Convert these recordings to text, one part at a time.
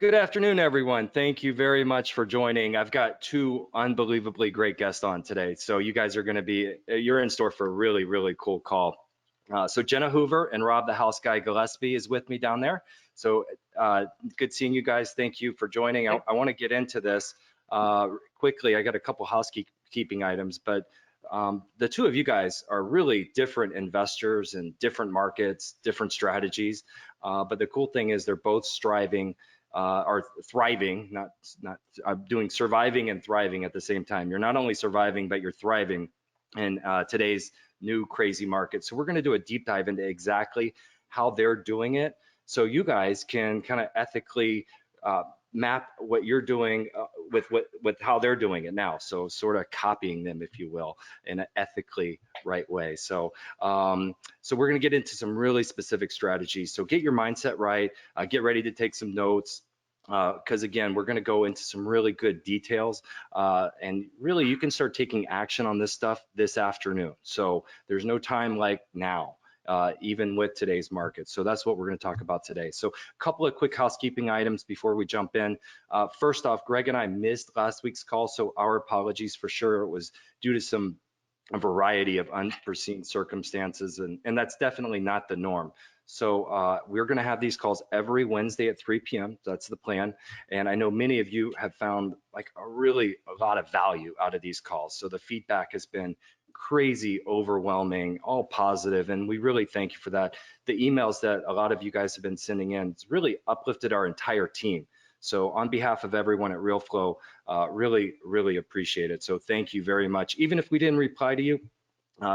Good afternoon, everyone. Thank you very much for joining. I've got two unbelievably great guests on today. So you guys are going to be, you're in store for a really, really cool call. So Jenna Hoover and Rob, the house guy, Gillespie, is with me down there. So good seeing you guys. Thank you for joining. I want to get into this quickly. I got a couple housekeeping items, but the two of you guys are really different investors in different markets, different strategies. But the cool thing is they're both striving are thriving, not doing surviving and thriving at the same time. You're not only surviving, but you're thriving in today's new crazy market. So we're going to do a deep dive into exactly how they're doing it, so you guys can kind of ethically map what you're doing with how they're doing it now. So sort of copying them, if you will, in an ethically right way. So so we're going to get into some really specific strategies. So get your mindset right. Get ready to take some notes. Because again, we're going to go into some really good details, and really you can start taking action on this stuff this afternoon. So there's no time like now, even with today's market. So that's what we're going to talk about today. So a couple of quick housekeeping items before we jump in. First off, Greg and I missed last week's call, so our apologies for sure. It was due to a variety of unforeseen circumstances, and that's definitely not the norm. So we're going to have these calls every Wednesday at 3 p.m. That's the plan. And I know many of you have found like a lot of value out of these calls. So the feedback has been crazy, overwhelming, all positive, and we really thank you for that. The emails that a lot of you guys have been sending in, it's really uplifted our entire team. So on behalf of everyone at Realeflow, really appreciate it. So thank you very much. Even if we didn't reply to you,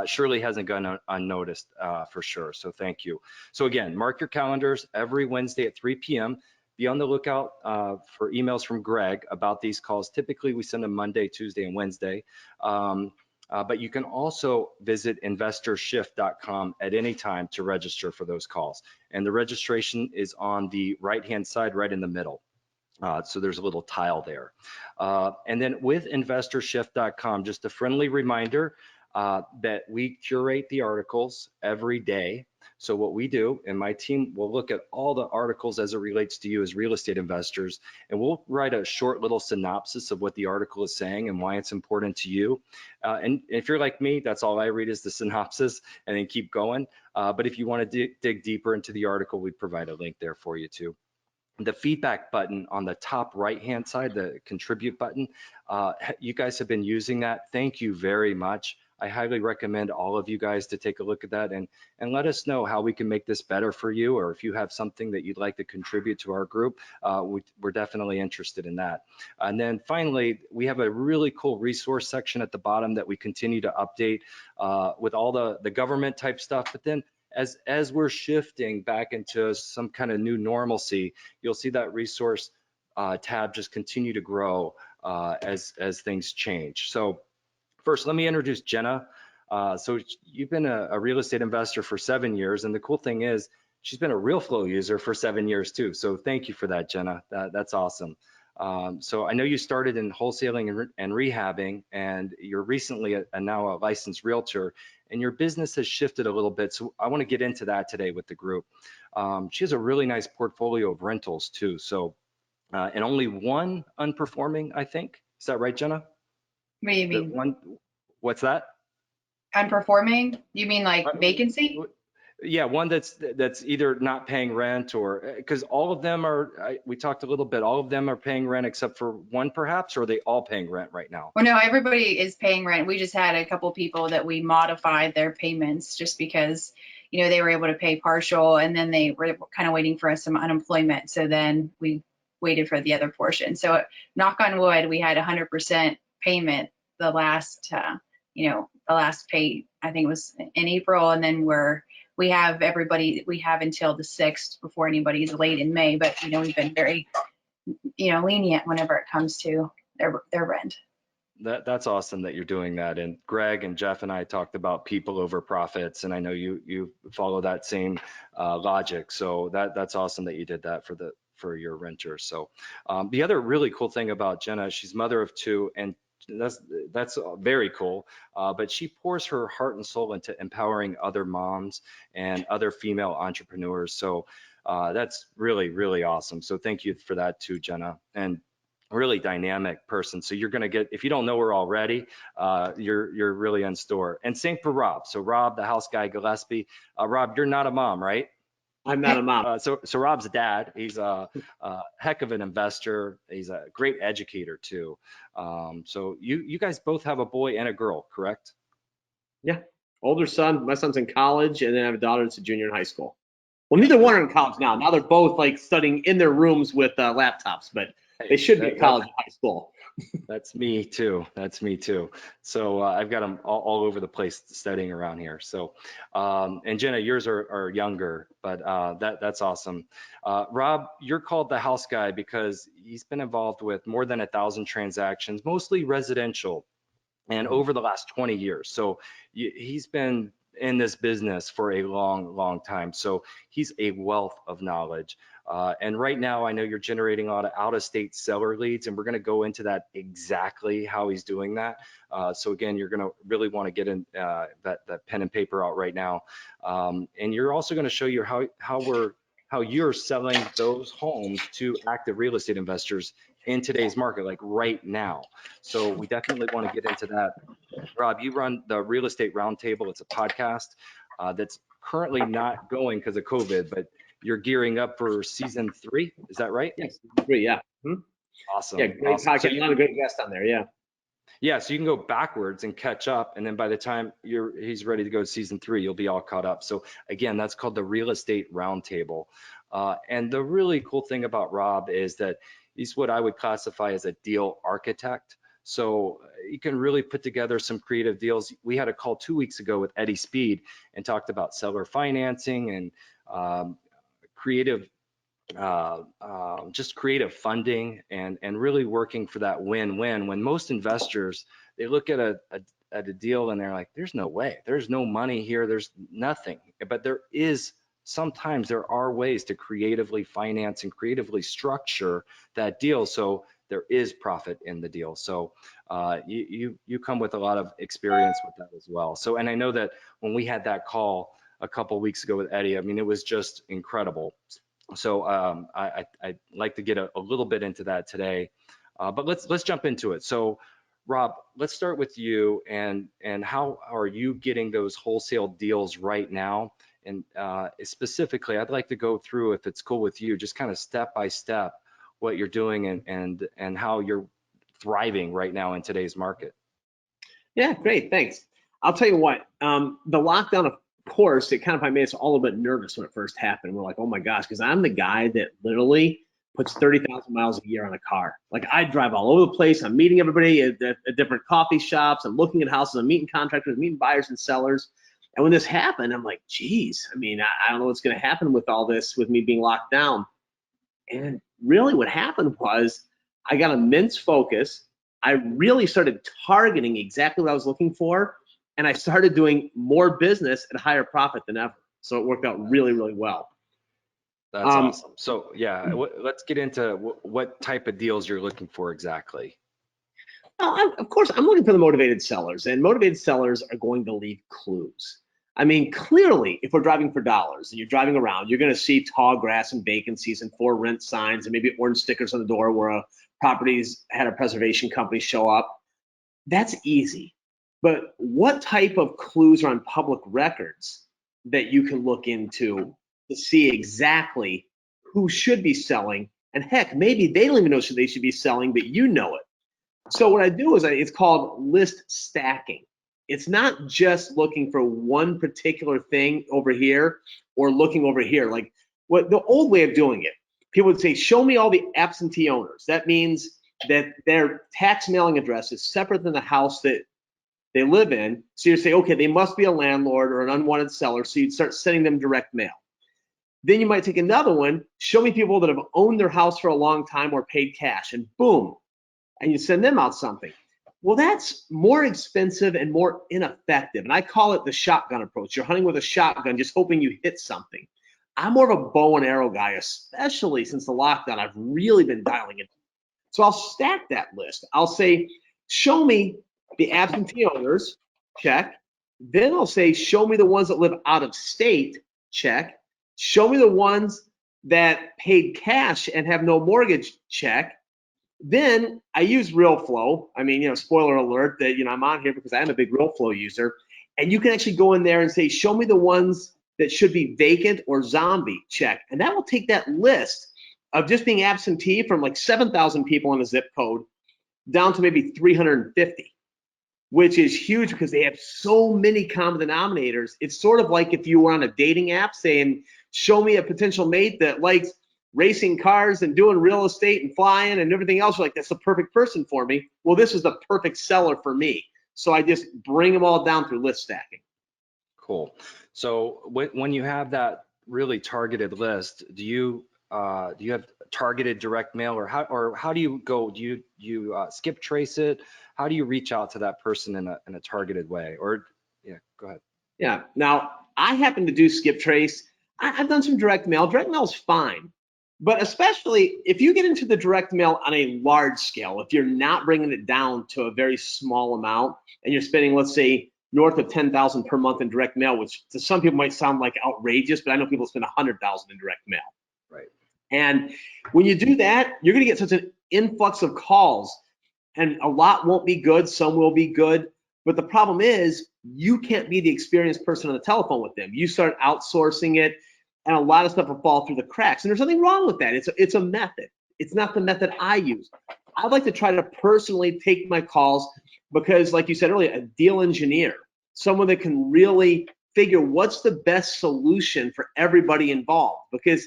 surely hasn't gone unnoticed for sure. So thank you. So again, mark your calendars every Wednesday at 3 p.m. Be on the lookout for emails from Greg about these calls. Typically, we send them Monday, Tuesday, and Wednesday. But you can also visit investorshift.com at any time to register for those calls. And the registration is on the right-hand side, right in the middle. So there's a little tile there. And then with investorshift.com, just a friendly reminder that we curate the articles every day. So what we do, and my team will look at all the articles as it relates to you as real estate investors, and we'll write a short little synopsis of what the article is saying and why it's important to you. And if you're like me, that's all I read is the synopsis and then keep going. But if you want to dig deeper into the article, we provide a link there for you too. The feedback button on the top right-hand side, the contribute button, you guys have been using that. Thank you very much. I highly recommend all of you guys to take a look at that and let us know how we can make this better for you, or if you have something that you'd like to contribute to our group, we're definitely interested in that. And then finally, we have a really cool resource section at the bottom that we continue to update with all the government type stuff, but then as we're shifting back into some kind of new normalcy, you'll see that resource tab just continue to grow as things change. So first, let me introduce Jenna. So you've been a real estate investor for 7 years, and the cool thing is she's been a Realeflow user for 7 years too. So thank you for that, Jenna. That's awesome. So I know you started in wholesaling and rehabbing, and you're recently now a licensed realtor, and your business has shifted a little bit. So I want to get into that today with the group. She has a really nice portfolio of rentals too. So, and only one unperforming, I think. Is that right, Jenna? What do you mean? What's that? Unperforming? You mean like vacancy? Yeah, one that's either not paying rent, or because all of them are, we talked a little bit, all of them are paying rent except for one perhaps, or are they all paying rent right now? Well, no, everybody is paying rent. We just had a couple people that we modified their payments just because, you know, they were able to pay partial, and then they were kind of waiting for some unemployment. So then we waited for the other portion. So knock on wood, we had 100% payment the last, the last pay, I think it was in April, and then we have until the 6th before anybody's late in May, but we've been very lenient whenever it comes to their rent. That's awesome that you're doing that. And Greg and Jeff and I talked about people over profits, and I know you follow that same logic. So that's awesome that you did that for your renters. So the other really cool thing about Jenna, she's mother of 2, and that's very cool. But she pours her heart and soul into empowering other moms and other female entrepreneurs. So that's really, really awesome. So thank you for that too, Jenna. And really dynamic person. So you're going to get, if you don't know her already, you're really in store. And same for Rob. So Rob, the house guy, Gillespie. Rob, you're not a mom, right? I'm not a mom. So Rob's a dad. He's a heck of an investor. He's a great educator too. So you guys both have a boy and a girl, correct? Yeah. Older son, my son's in college, and then I have a daughter that's a junior in high school. Well, neither one are in college now. Now they're both like studying in their rooms with laptops, but they should be in college and high school. That's me too. That's me too. So I've got them all over the place studying around here. So, and Jenna, yours are younger, but that's awesome. Rob, you're called the house guy because he's been involved with more than 1,000 transactions, mostly residential, and over the last 20 years. So he's been in this business for a long, long time. So he's a wealth of knowledge. And right now, I know you're generating a lot of out-of-state seller leads, and we're going to go into that exactly how he's doing that. So again, you're going to really want to get in that pen and paper out right now. And you're also going to show you how you're selling those homes to active real estate investors in today's market, like right now. So we definitely want to get into that. Rob, you run the Real Estate Roundtable. It's a podcast that's currently not going because of COVID, but you're gearing up for season 3. Is that right? Yes, 3, yeah. Awesome. Yeah, great awesome. podcast. So a lot of great guests on there, yeah. Yeah, so you can go backwards and catch up, and then by the time he's ready to go to season 3, you'll be all caught up. So again, that's called the Real Estate Roundtable. And the really cool thing about Rob is that he's what I would classify as a deal architect. So you can really put together some creative deals. We had a call 2 weeks ago with Eddie Speed and talked about seller financing and creative, just creative funding and really working for that win-win. When most investors, they look at a deal and they're like, there's no way, there's no money here, there's nothing. But sometimes there are ways to creatively finance and creatively structure that deal so there is profit in the deal. So you come with a lot of experience with that as well. So, and I know that when we had that call a couple weeks ago with Eddie, I mean, it was just incredible. So I'd like to get a little bit into that today, but let's jump into it. So Rob, let's start with you, and how are you getting those wholesale deals right now? And specifically, I'd like to go through, if it's cool with you, just kind of step by step what you're doing and how you're thriving right now in today's market. Yeah, great, thanks. I'll tell you what, the lockdown, of course, it kind of made us all a bit nervous when it first happened. We're like, oh my gosh, because I'm the guy that literally puts 30,000 miles a year on a car. Like, I drive all over the place. I'm meeting everybody at different coffee shops. I'm looking at houses. I'm meeting contractors, meeting buyers and sellers. And when this happened, I'm like, geez, I mean, I don't know what's going to happen with all this, with me being locked down. And really what happened was I got immense focus. I really started targeting exactly what I was looking for. And I started doing more business at a higher profit than ever. So it worked out really, really well. That's awesome. So yeah, let's get into what type of deals you're looking for exactly. Well, of course, I'm looking for the motivated sellers, and motivated sellers are going to leave clues. I mean, clearly, if we're driving for dollars and you're driving around, you're going to see tall grass and vacancies and for rent signs and maybe orange stickers on the door where a property's had a preservation company show up. That's easy. But what type of clues are on public records that you can look into to see exactly who should be selling? And heck, maybe they don't even know they should be selling, but you know it. So what I do is it's called list stacking. It's not just looking for one particular thing over here or looking over here. Like, what the old way of doing it, people would say, show me all the absentee owners. That means that their tax mailing address is separate than the house that they live in. So you say, okay, they must be a landlord or an unwanted seller. So you'd start sending them direct mail. Then you might take another one, show me people that have owned their house for a long time or paid cash, and boom, and you send them out something. Well, that's more expensive and more ineffective. And I call it the shotgun approach. You're hunting with a shotgun, just hoping you hit something. I'm more of a bow and arrow guy, especially since the lockdown. I've really been dialing it. So I'll stack that list. I'll say, show me the absentee owners, check. Then I'll say, show me the ones that live out of state, check. Show me the ones that paid cash and have no mortgage, check. Then I use Realeflow. I mean, spoiler alert that, I'm on here because I'm a big Realeflow user. And you can actually go in there and say, show me the ones that should be vacant or zombie, check. And that will take that list of just being absentee from like 7,000 people in a zip code down to maybe 350, which is huge because they have so many common denominators. It's sort of like if you were on a dating app saying, show me a potential mate that likes racing cars and doing real estate and flying and everything else. You're like, that's the perfect person for me. Well, this is the perfect seller for me. So I just bring them all down through list stacking. Cool. So when you have that really targeted list, do you have targeted direct mail, or how do you go? Do you skip trace it? How do you reach out to that person in a targeted way? Or yeah, go ahead. Yeah. Now I happen to do skip trace. I've done some direct mail. Direct mail is fine, but especially if you get into the direct mail on a large scale, if you're not bringing it down to a very small amount and you're spending, let's say, north of 10,000 per month in direct mail, which to some people might sound like outrageous, but I know people spend 100,000 in direct mail. Right. And when you do that, you're going to get such an influx of calls, and a lot won't be good. Some will be good. But the problem is you can't be the experienced person on the telephone with them. You start outsourcing it, and a lot of stuff will fall through the cracks. And there's nothing wrong with that. It's a method. It's not the method I use. I like to try to personally take my calls because, like you said earlier, a deal engineer, someone that can really figure what's the best solution for everybody involved. Because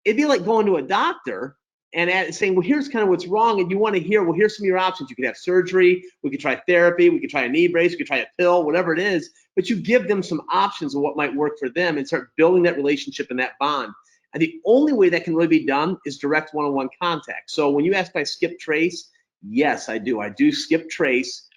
it'd be like going to a doctor and saying, well, here's kind of what's wrong. And you want to hear, well, here's some of your options. You could have surgery. We could try therapy. We could try a knee brace. We could try a pill, whatever it is. But you give them some options of what might work for them and start building that relationship and that bond. And the only way that can really be done is direct one-on-one contact. So when you ask if I skip trace, yes, I do. I do skip trace.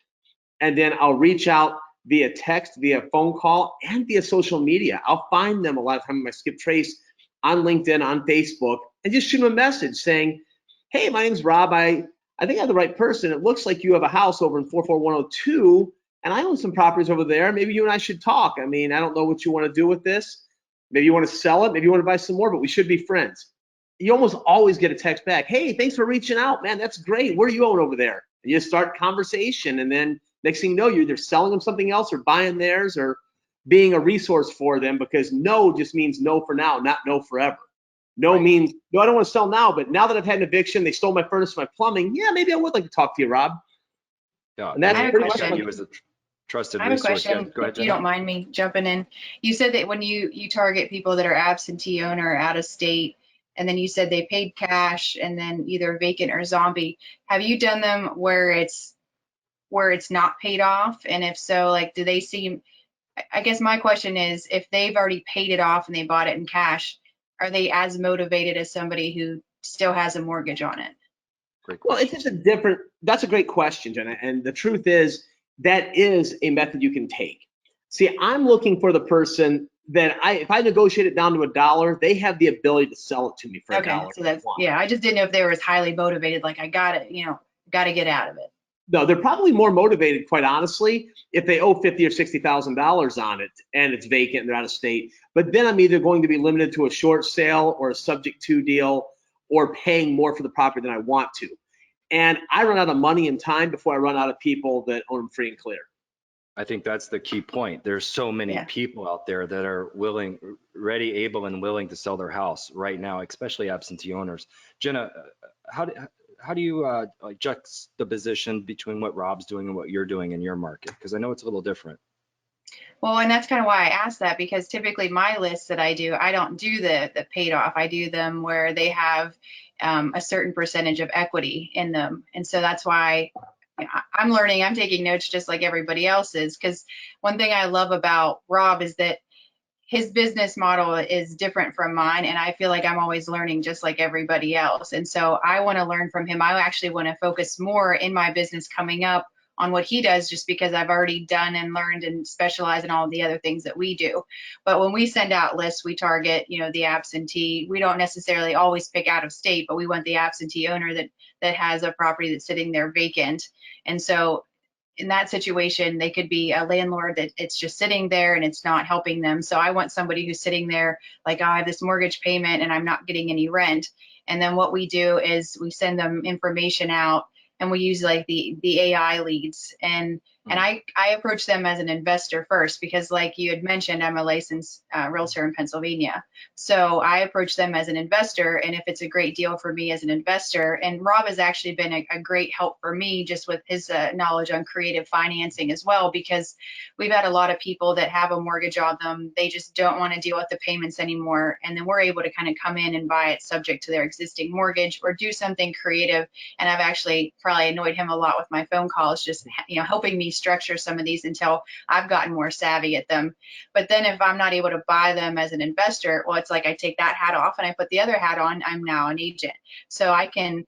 And then I'll reach out via text, via phone call, and via social media. I'll find them a lot of times in my skip trace on LinkedIn, on Facebook, and just shoot them a message saying, hey, my name's Rob. I think I have the right person. It looks like you have a house over in 44102, and I own some properties over there. Maybe you and I should talk. I mean, I don't know what you want to do with this. Maybe you want to sell it. Maybe you want to buy some more, but we should be friends. You almost always get a text back. Hey, thanks for reaching out, man. That's great. Where do you own over there? And you start conversation, and then next thing you know, you're either selling them something else or buying theirs or being a resource for them, because no just means no for now, not no forever. No right. Means, no, I don't want to sell now, but now that I've had an eviction, they stole my furnace, my plumbing. Yeah, maybe I would like to talk to you, Rob. Yeah, and that's pretty much you as a trusted I have resource. a question, Go ahead, if you don't mind me jumping in. You said that when you target people that are absentee owner or out of state, and then you said they paid cash and then either vacant or zombie, have you done them where it's not paid off? And if so, like, do they seem, I guess my question is, if they've already paid it off and they bought it in cash, are they as motivated as somebody who still has a mortgage on it? Great question. Well, it's just that's a great question, Jenna. And the truth is, that is a method you can take. See, I'm looking for the person that if I negotiate it down to $1, they have the ability to sell it to me for $1. Okay, so that's, yeah, I just didn't know if they were as highly motivated, like, I got it, got to get out of it. No, they're probably more motivated, quite honestly, if they owe $50,000 or $60,000 on it and it's vacant and they're out of state. But then I'm either going to be limited to a short sale or a subject to deal or paying more for the property than I want to. And I run out of money and time before I run out of people that own them free and clear. I think that's the key point. There's so many people out there that are ready, able, and willing to sell their house right now, especially absentee owners. Jenna, how do you juxtaposition between what Rob's doing and what you're doing in your market? Because I know it's a little different. Well, and that's kind of why I asked that, because typically my lists that I do, I don't do the paid off. I do them where they have a certain percentage of equity in them. And so that's why I'm learning, I'm taking notes just like everybody else is, because one thing I love about Rob is that his business model is different from mine, and I feel like I'm always learning just like everybody else. And so I want to learn from him. I actually want to focus more in my business coming up on what he does just because I've already done and learned and specialize in all the other things that we do. But when we send out lists, we target, the absentee. We don't necessarily always pick out of state, but we want the absentee owner that has a property that's sitting there vacant. And so in that situation, they could be a landlord that it's just sitting there and it's not helping them. So I want somebody who's sitting there like, oh, I have this mortgage payment and I'm not getting any rent. And then what we do is we send them information out, and we use like the AI leads. And I approach them as an investor first, because like you had mentioned, I'm a licensed realtor in Pennsylvania. So I approach them as an investor, and if it's a great deal for me as an investor, and Rob has actually been a great help for me just with his knowledge on creative financing as well, because we've had a lot of people that have a mortgage on them. They just don't want to deal with the payments anymore. And then we're able to kind of come in and buy it subject to their existing mortgage or do something creative. And I've actually probably annoyed him a lot with my phone calls, just helping me structure some of these until I've gotten more savvy at them. But then if I'm not able to buy them as an investor, well, it's like I take that hat off and I put the other hat on. I'm now an agent. So I can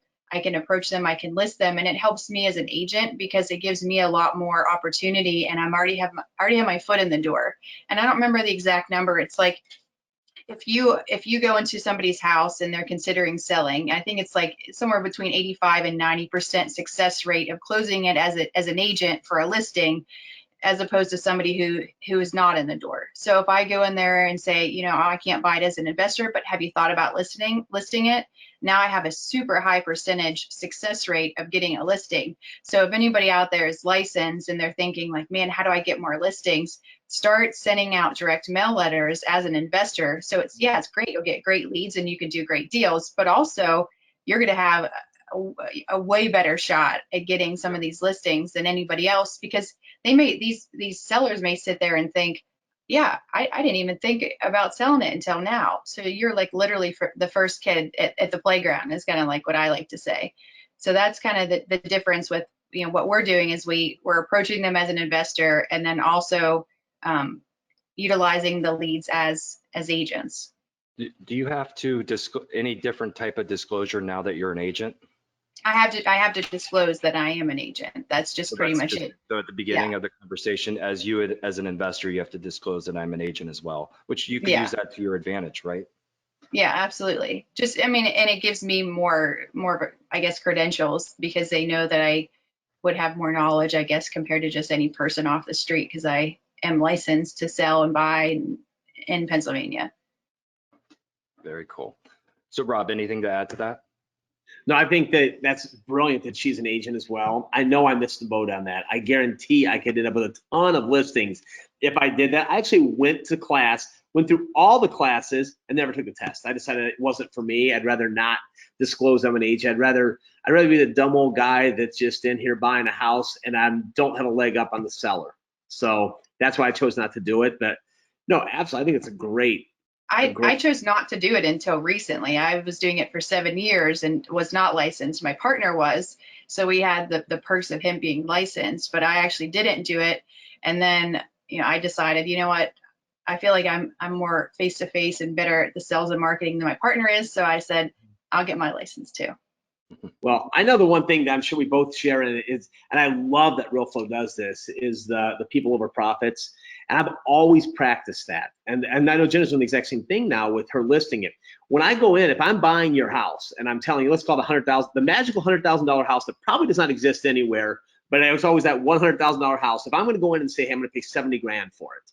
approach them, I can list them, and it helps me as an agent because it gives me a lot more opportunity, and I'm already have my foot in the door. And I don't remember the exact number. It's like if you go into somebody's house and they're considering selling, I think it's like somewhere between 85 and 90% success rate of closing it as an agent for a listing, as opposed to somebody who is not in the door. So if I go in there and say, oh, I can't buy it as an investor, but have you thought about listing it? Now I have a super high percentage success rate of getting a listing. So if anybody out there is licensed and they're thinking like, man, how do I get more listings? Start sending out direct mail letters as an investor. So it's great. You'll get great leads and you can do great deals, but also you're going to have a way better shot at getting some of these listings than anybody else, because these sellers may sit there and think, yeah, I didn't even think about selling it until now. So you're like literally for the first kid at the playground is kind of like what I like to say. So that's kind of the difference with what we're doing is we're approaching them as an investor, and then also utilizing the leads as agents. Do you have to any different type of disclosure now that you're an agent? I have to disclose that I am an agent. That's just pretty much it. So at the beginning of the conversation, as an investor, you have to disclose that I'm an agent as well, which you can use that to your advantage, right? Yeah, absolutely. And it gives me more, I guess, credentials, because they know that I would have more knowledge, I guess, compared to just any person off the street, because I am licensed to sell and buy in Pennsylvania. Very cool. So Rob, anything to add to that? No, I think that's brilliant that she's an agent as well. I know I missed the boat on that. I guarantee I could end up with a ton of listings if I did that. I actually went to class, went through all the classes, and never took the test. I decided it wasn't for me. I'd rather not disclose I'm an agent. I'd rather be the dumb old guy that's just in here buying a house and I don't have a leg up on the seller. So that's why I chose not to do it. But no, absolutely, I think it's a great. I chose not to do it until recently. I was doing it for 7 years and was not licensed. My partner was, so we had the perks of him being licensed, but I actually didn't do it. And then, I decided, you know what, I feel like I'm more face-to-face and better at the sales and marketing than my partner is. So I said, I'll get my license too. Well, I know the one thing that I'm sure we both share in it is, and I love that Realeflow does this, is the people over profits. And I've always practiced that. And I know Jenna's doing the exact same thing now with her listing it. When I go in, if I'm buying your house and I'm telling you, let's call it the magical $100,000 house that probably does not exist anywhere, but it was always that $100,000 house. If I'm going to go in and say, hey, I'm going to pay 70 grand for it.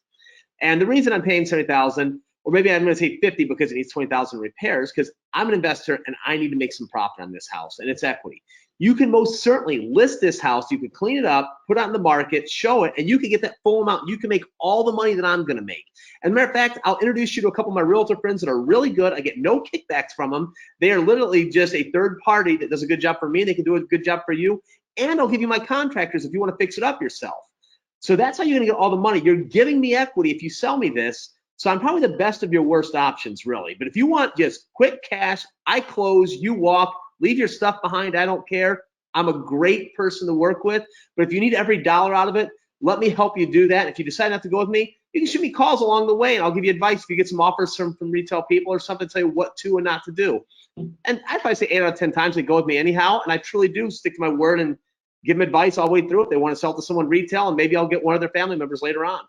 And the reason I'm paying 70,000, or maybe I'm going to say 50 because it needs 20,000 repairs, because I'm an investor and I need to make some profit on this house and it's equity. You can most certainly list this house. You can clean it up, put it out in the market, show it, and you can get that full amount. You can make all the money that I'm going to make. As a matter of fact, I'll introduce you to a couple of my realtor friends that are really good. I get no kickbacks from them. They are literally just a third party that does a good job for me. They can do a good job for you. And I'll give you my contractors if you want to fix it up yourself. So that's how you're going to get all the money. You're giving me equity if you sell me this. So I'm probably the best of your worst options, really. But if you want just quick cash, I close, you walk, leave your stuff behind, I don't care. I'm a great person to work with. But if you need every dollar out of it, let me help you do that. If you decide not to go with me, you can shoot me calls along the way, and I'll give you advice if you get some offers from retail people or something, tell you what to and not to do. And I'd probably say 8 out of 10 times they go with me anyhow, and I truly do stick to my word and give them advice all the way through if they want to sell to someone retail, and maybe I'll get one of their family members later on.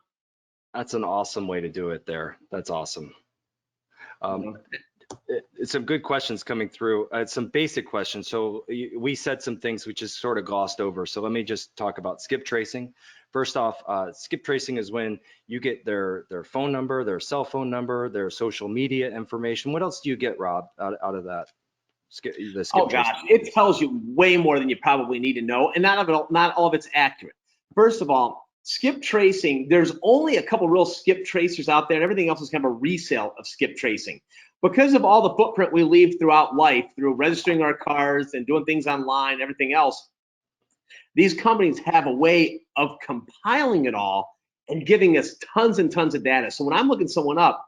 That's an awesome way to do it there. That's awesome. Some good questions coming through. Some basic questions. So we said some things we just sort of glossed over. So let me just talk about skip tracing. First off, skip tracing is when you get their phone number, their cell phone number, their social media information. What else do you get, Rob, out of that? Skip Oh tracing. gosh, it tells you way more than you probably need to know, and not all of it's accurate. First of all, skip tracing, there's only a couple real skip tracers out there, and everything else is kind of a resale of skip tracing. Because of all the footprint we leave throughout life, through registering our cars and doing things online, everything else, these companies have a way of compiling it all and giving us tons and tons of data. So when I'm looking someone up,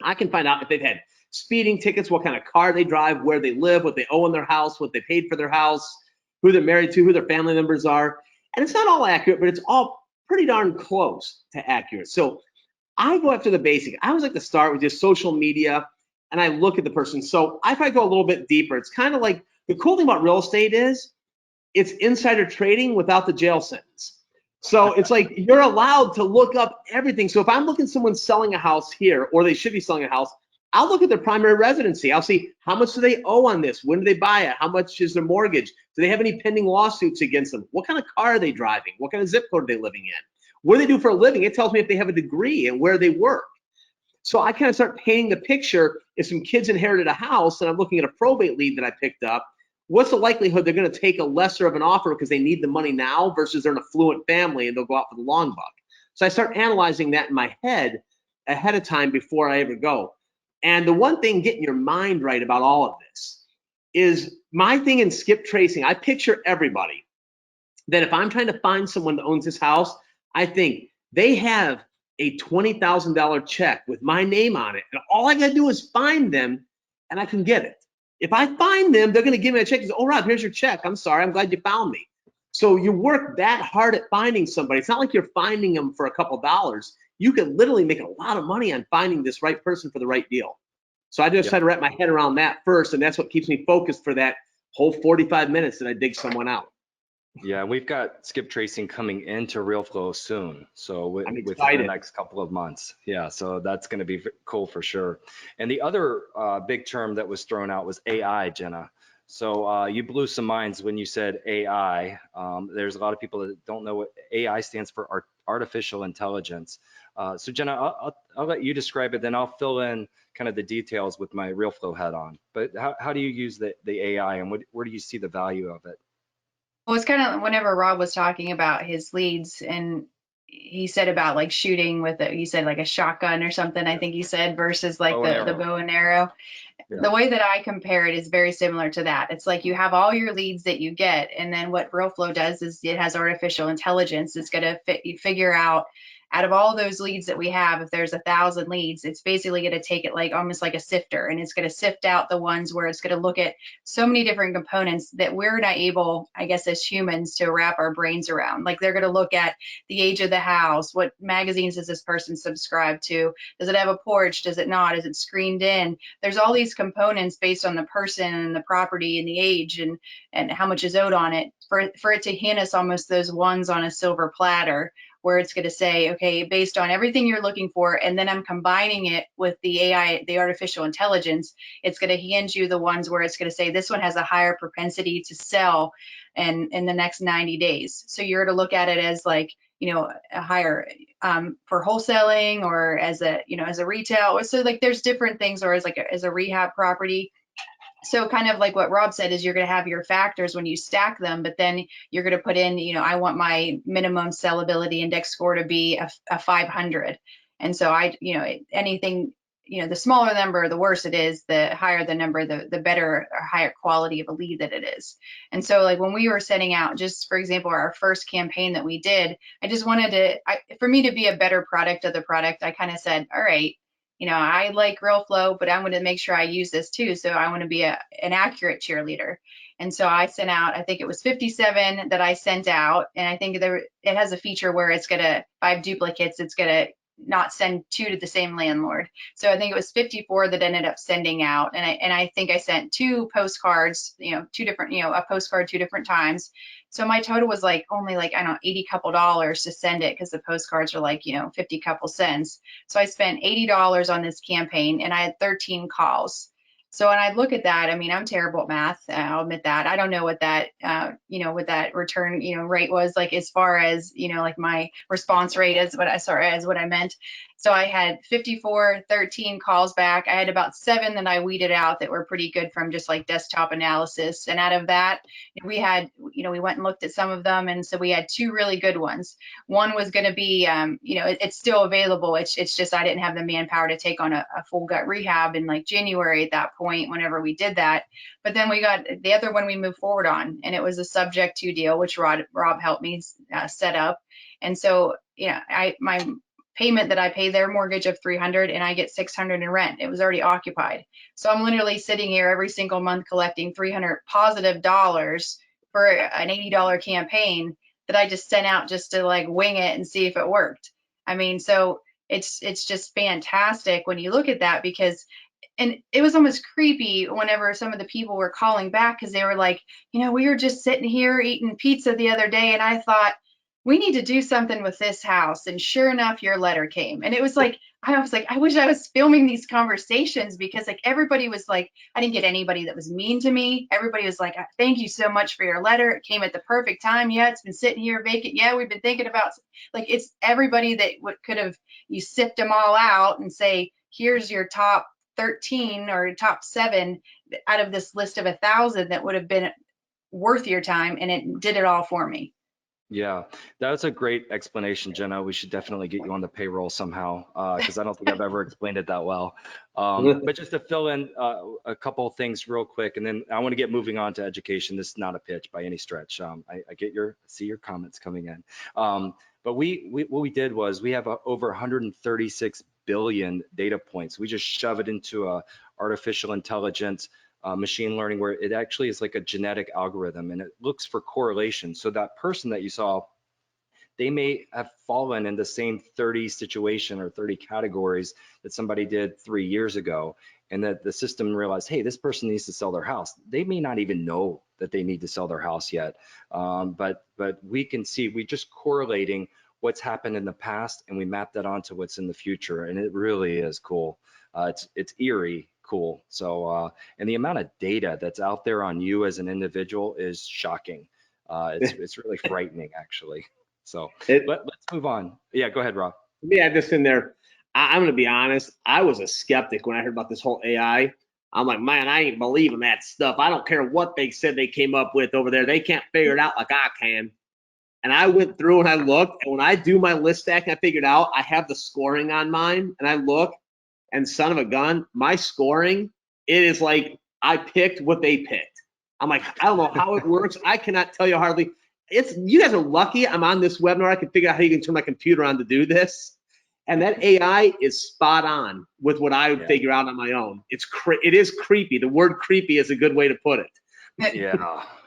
I can find out if they've had speeding tickets, what kind of car they drive, where they live, what they owe in their house, what they paid for their house, who they're married to, who their family members are. And it's not all accurate, but it's all pretty darn close to accurate. So I go after the basic. I always like to start with just social media, and I look at the person. So if I go a little bit deeper, it's kind of like, the cool thing about real estate is it's insider trading without the jail sentence. So it's like you're allowed to look up everything. So if I'm looking at someone selling a house here, or they should be selling a house, I'll look at their primary residency. I'll see how much do they owe on this? When do they buy it? How much is their mortgage? Do they have any pending lawsuits against them? What kind of car are they driving? What kind of zip code are they living in? What do they do for a living? It tells me if they have a degree and where they work. So I kind of start painting the picture. If some kids inherited a house and I'm looking at a probate lead that I picked up, what's the likelihood they're going to take a lesser of an offer because they need the money now versus they're an affluent family and they'll go out for the long buck? So I start analyzing that in my head ahead of time before I ever go. And the one thing, getting your mind right about all of this, is my thing in skip tracing. I picture everybody that if I'm trying to find someone that owns this house, I think they have a $20,000 check with my name on it. And all I got to do is find them and I can get it. If I find them, they're going to give me a check and say, oh, Rob, here's your check. I'm sorry. I'm glad you found me. So you work that hard at finding somebody. It's not like you're finding them for a couple dollars. You could literally make a lot of money on finding this right person for the right deal. So I just try to wrap my head around that first, and that's what keeps me focused for that whole 45 minutes that I dig someone out. Yeah, we've got skip tracing coming into Realeflow soon. So within the next couple of months. Yeah, so that's going to be cool for sure. And the other big term that was thrown out was AI, Jenna. So you blew some minds when you said AI. There's a lot of people that don't know what AI stands for, artificial intelligence. So Jenna, I'll let you describe it, then I'll fill in kind of the details with my Realeflow hat on. But how do you use the AI, and where do you see the value of it? Well, it's kind of whenever Rob was talking about his leads, and he said about like shooting with it, he said like a shotgun or something, I think he said, versus like the bow and arrow. Yeah. The way that I compare it is very similar to that. It's like you have all your leads that you get, and then what Realeflow does is it has artificial intelligence. It's going to figure out of all those leads that we have, if there's 1,000 leads, it's basically going to take it like almost like a sifter, and it's going to sift out the ones where it's going to look at so many different components that we're not able, I guess, as humans to wrap our brains around. Like they're going to look at the age of the house, what magazines does this person subscribe to, does it have a porch, does it not, is it screened in? There's all these components based on the person and the property and the age and how much is owed on it for it to hand us almost those ones on a silver platter, where it's going to say, okay, based on everything you're looking for, and then I'm combining it with the AI, the artificial intelligence, it's going to hand you the ones where it's going to say this one has a higher propensity to sell in the next 90 days. So you're to look at it as like, a higher for wholesaling or as a retail. So like there's different things, or as a rehab property. So kind of like what Rob said is you're going to have your factors when you stack them, but then you're going to put in, I want my minimum sellability index score to be a 500. And so anything, the smaller the number, the worse it is, the higher the number, the better or higher quality of a lead that it is. And so like when we were setting out, just for example, our first campaign that we did, I just wanted for me to be a better product of the product, I kind of said, all right, I like Realeflow, but I'm going to make sure I use this too. So I want to be an accurate cheerleader. And so I sent out, I think it was 57 that I sent out. And I think it has a feature where it's going to, if I have duplicates, it's going to not send 2 to the same landlord. So I think it was 54 that ended up sending out. And I think I sent 2 postcards, 2 different, a postcard 2 different times. So my total was like only like, I don't know, 80 couple dollars to send it, because the postcards are like, 50 couple cents. So I spent $80 on this campaign, and I had 13 calls. So when I look at that, I mean, I'm terrible at math. I'll admit that. I don't know what that, what that return, rate was, like, as far as, like my response rate is what I meant. So I had 54, 13 calls back. I had about 7 that I weeded out that were pretty good from just like desktop analysis. And out of that, we had, we went and looked at some of them. And so we had 2 really good ones. One was going to be, it's still available. It's just, I didn't have the manpower to take on a full gut rehab in like January at that point, whenever we did that. But then we got the other one we moved forward on, and it was a subject to deal, which Rob helped me set up. And so, my payment that I pay their mortgage of $300, and I get $600 in rent. It was already occupied. So I'm literally sitting here every single month collecting $300 positive dollars for an $80 campaign that I just sent out just to like wing it and see if it worked. I mean, so it's just fantastic when you look at that, because, and it was almost creepy whenever some of the people were calling back, because they were like, we were just sitting here eating pizza the other day, and I thought, we need to do something with this house. And sure enough, your letter came. And it was like, I wish I was filming these conversations, because like everybody was like, I didn't get anybody that was mean to me. Everybody was like, thank you so much for your letter. It came at the perfect time. Yeah, it's been sitting here vacant. Yeah, we've been thinking about, like, it's everybody that could have, you sift them all out and say, here's your top 13 or top 7 out of this list of 1,000 that would have been worth your time. And it did it all for me. Yeah, that was a great explanation, Jenna. We should definitely get you on the payroll somehow, because I don't think I've ever explained it that well. But just to fill in a couple of things real quick, and then I want to get moving on to education. This is not a pitch by any stretch. I see your comments coming in. But what we did was we have over 136 billion data points. We just shove it into a artificial intelligence machine learning, where it actually is like a genetic algorithm, and it looks for correlation. So that person that you saw, they may have fallen in the same 30 situation or 30 categories that somebody did 3 years ago, and that the system realized, hey, this person needs to sell their house. They may not even know that they need to sell their house yet, but we can see, we just correlating what's happened in the past, and we map that onto what's in the future, and it really is cool. It's eerie cool. So, and the amount of data that's out there on you as an individual is shocking. It's really frightening, actually. So let's move on. Yeah, go ahead, Rob. Yeah, just in there. I'm going to be honest. I was a skeptic when I heard about this whole AI. I'm like, man, I ain't believing that stuff. I don't care what they said they came up with over there. They can't figure it out like I can. And I went through and I looked, and when I do my list stack, I figured out I have the scoring on mine, and I look, and son of a gun, my scoring, it is like I picked what they picked. I'm like, I don't know how it works. I cannot tell you hardly. You guys are lucky I'm on this webinar. I can figure out how you can turn my computer on to do this. And that AI is spot on with what I would figure out on my own. It is creepy. The word creepy is a good way to put it.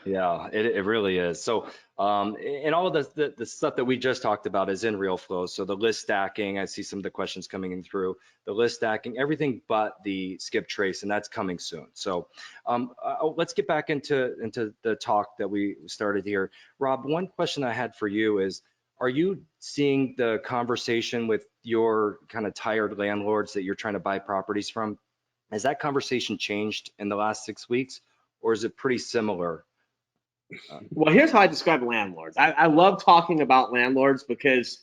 Yeah, it really is. So, and all of the stuff that we just talked about is in Realeflow. So the list stacking, I see some of the questions coming in through the list stacking, everything but the skip trace, and that's coming soon. So let's get back into the talk that we started here. Rob, one question I had for you is, are you seeing the conversation with your kind of tired landlords that you're trying to buy properties from? Has that conversation changed in the last 6 weeks, or is it pretty similar? Well, here's how I describe landlords. I love talking about landlords because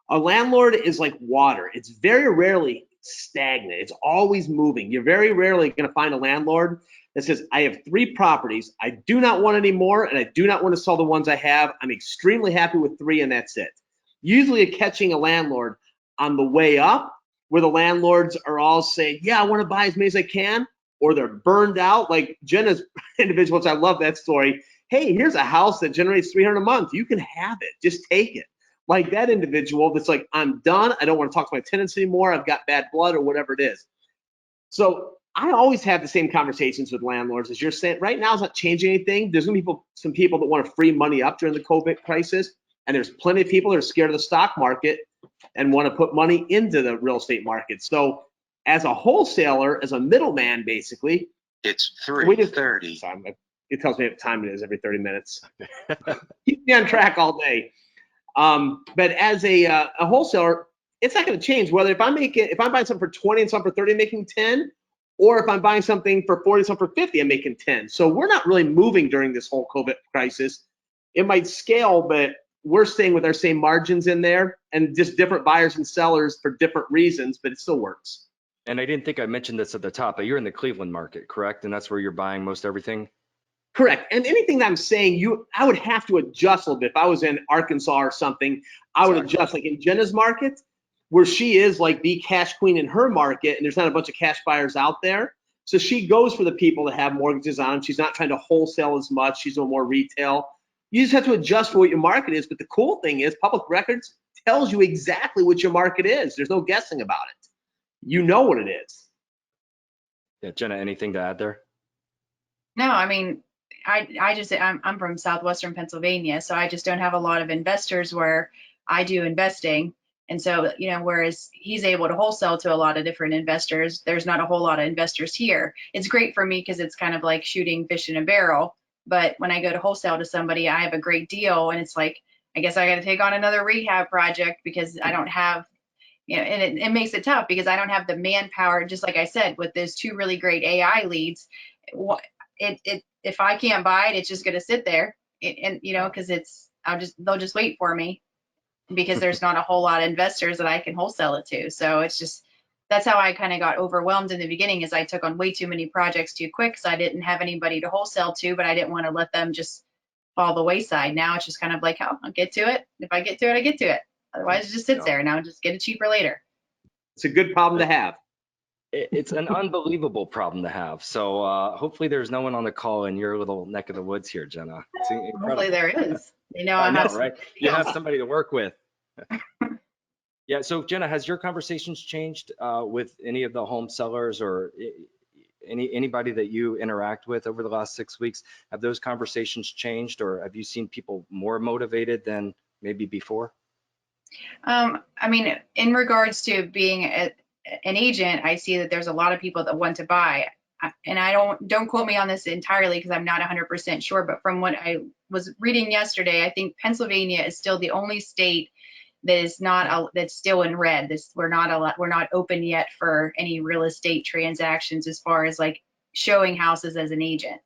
a landlord is like water. It's very rarely stagnant. It's always moving. You're very rarely going to find a landlord that says, I have 3 properties. I do not want any more, and I do not want to sell the ones I have. I'm extremely happy with 3, and that's it. Usually you're catching a landlord on the way up, where the landlords are all saying, yeah, I want to buy as many as I can, or they're burned out. Like Jenna's individual, which I love that story. Hey, here's a house that generates $300 a month. You can have it. Just take it. Like that individual that's like, I'm done. I don't want to talk to my tenants anymore. I've got bad blood or whatever it is. So I always have the same conversations with landlords as you're saying. Right now, it's not changing anything. There's going to be some people that want to free money up during the COVID crisis. And there's plenty of people that are scared of the stock market and want to put money into the real estate market. So as a wholesaler, as a middleman, basically, It's we just 3:30. sorry, it tells me what time it is every 30 minutes. Keep me on track all day. But as a wholesaler, it's not going to change whether if I'm buying something for 20 and something for 30, I'm making 10, or if I'm buying something for 40 and something for 50, I'm making 10. So we're not really moving during this whole COVID crisis. It might scale, but we're staying with our same margins in there and just different buyers and sellers for different reasons, but it still works. And I didn't think I mentioned this at the top, but you're in the Cleveland market, correct? And that's where you're buying most everything? Correct. And anything that I'm saying, I would have to adjust a little bit. If I was in Arkansas or something, I would adjust. Like in Jenna's market, where she is like the cash queen in her market, and there's not a bunch of cash buyers out there. So she goes for the people that have mortgages on them. She's not trying to wholesale as much. She's doing more retail. You just have to adjust for what your market is. But the cool thing is public records tells you exactly what your market is. There's no guessing about it. You know what it is. Yeah, Jenna, anything to add there? No, I mean, I'm from southwestern Pennsylvania, so I just don't have a lot of investors where I do investing. And so, whereas he's able to wholesale to a lot of different investors, there's not a whole lot of investors here. It's great for me because it's kind of like shooting fish in a barrel. But when I go to wholesale to somebody, I have a great deal, and it's like, I guess I got to take on another rehab project because I don't have, and it makes it tough because I don't have the manpower. Just like I said, with those two really great AI leads, if I can't buy it, it's just going to sit there, because they'll just wait for me because there's not a whole lot of investors that I can wholesale it to. So it's just, that's how I kind of got overwhelmed in the beginning, is I took on way too many projects too quick. So I didn't have anybody to wholesale to, but I didn't want to let them just fall the wayside. Now it's just kind of like, oh, I'll get to it. If I get to it, I get to it. Otherwise it just sits there, and I'll just get it cheaper later. It's a good problem to have. It's an unbelievable problem to have. So hopefully there's no one on the call in your little neck of the woods here, Jenna. It's incredible. Hopefully there is. I know, right? You have somebody to work with. Yeah. So Jenna, has your conversations changed with any of the home sellers or anybody that you interact with over the last 6 weeks? Have those conversations changed, or have you seen people more motivated than maybe before? I mean, in regards to being an agent, I see that there's a lot of people that want to buy, and I don't quote me on this entirely because I'm not 100% sure, but from what I was reading yesterday, I think Pennsylvania is still the only state that is that's still in red. We're not open yet for any real estate transactions as far as like showing houses as an agent.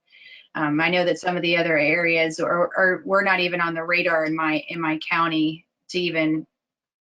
I know that some of the other areas we're not even on the radar in my county to even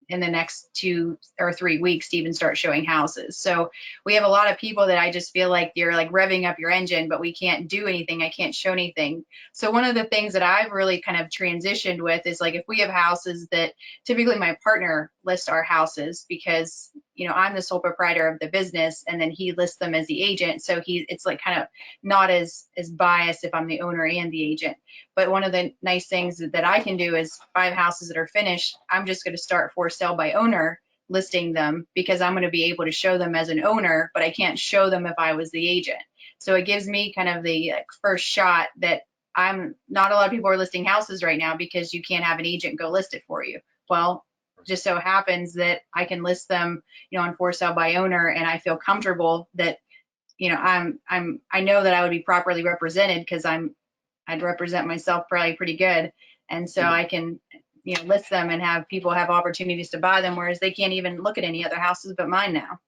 in the next 2 or 3 weeks to even start showing houses. So we have a lot of people that I just feel like you're like revving up your engine, but we can't do anything. I can't show anything. So one of the things that I've really kind of transitioned with is like, if we have houses that typically my partner lists our houses because, I'm the sole proprietor of the business, and then he lists them as the agent. So it's like kind of not as biased if I'm the owner and the agent. But one of the nice things that I can do is 5 houses that are finished, I'm just going to start for sale by owner listing them because I'm going to be able to show them as an owner, but I can't show them if I was the agent. So it gives me kind of the first shot that I'm not a lot of people are listing houses right now because you can't have an agent go list it for you. Well, just so happens that I can list them, on for sale by owner, and I feel comfortable that, I know that I would be properly represented because I'd represent myself probably pretty good. And so I can, list them and have people have opportunities to buy them, whereas they can't even look at any other houses but mine now.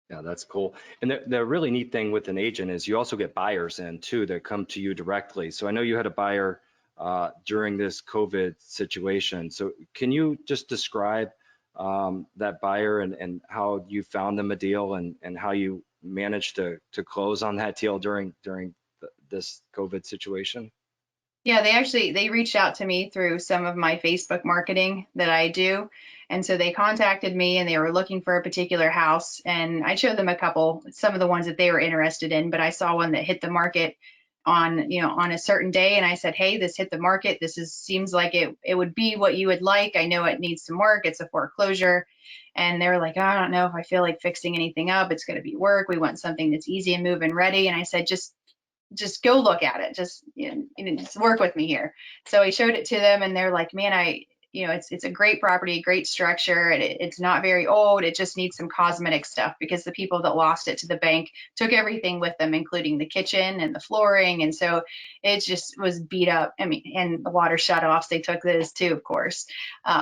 Yeah, that's cool. And the really neat thing with an agent is you also get buyers in too that come to you directly. So I know you had a buyer during this COVID situation. So can you just describe that buyer and how you found them a deal and how you managed to close on that deal during this COVID situation? Yeah, they reached out to me through some of my Facebook marketing that I do. And so they contacted me and they were looking for a particular house, and I showed them some of the ones that they were interested in, but I saw one that hit the market on a certain day, and I said, hey, this hit the market. Seems like it would be what you would like. I know it needs some work. It's a foreclosure. And they were like, I don't know if I feel like fixing anything up. It's going to be work. We want something that's easy and move and ready. And I said, just go look at it. Just, just work with me here. So I showed it to them, and they're like, man, it's a great property, great structure, and it's not very old. It just needs some cosmetic stuff because the people that lost it to the bank took everything with them, including the kitchen and the flooring. And so it just was beat up. I mean, and the water shutoffs, they took those too, of course.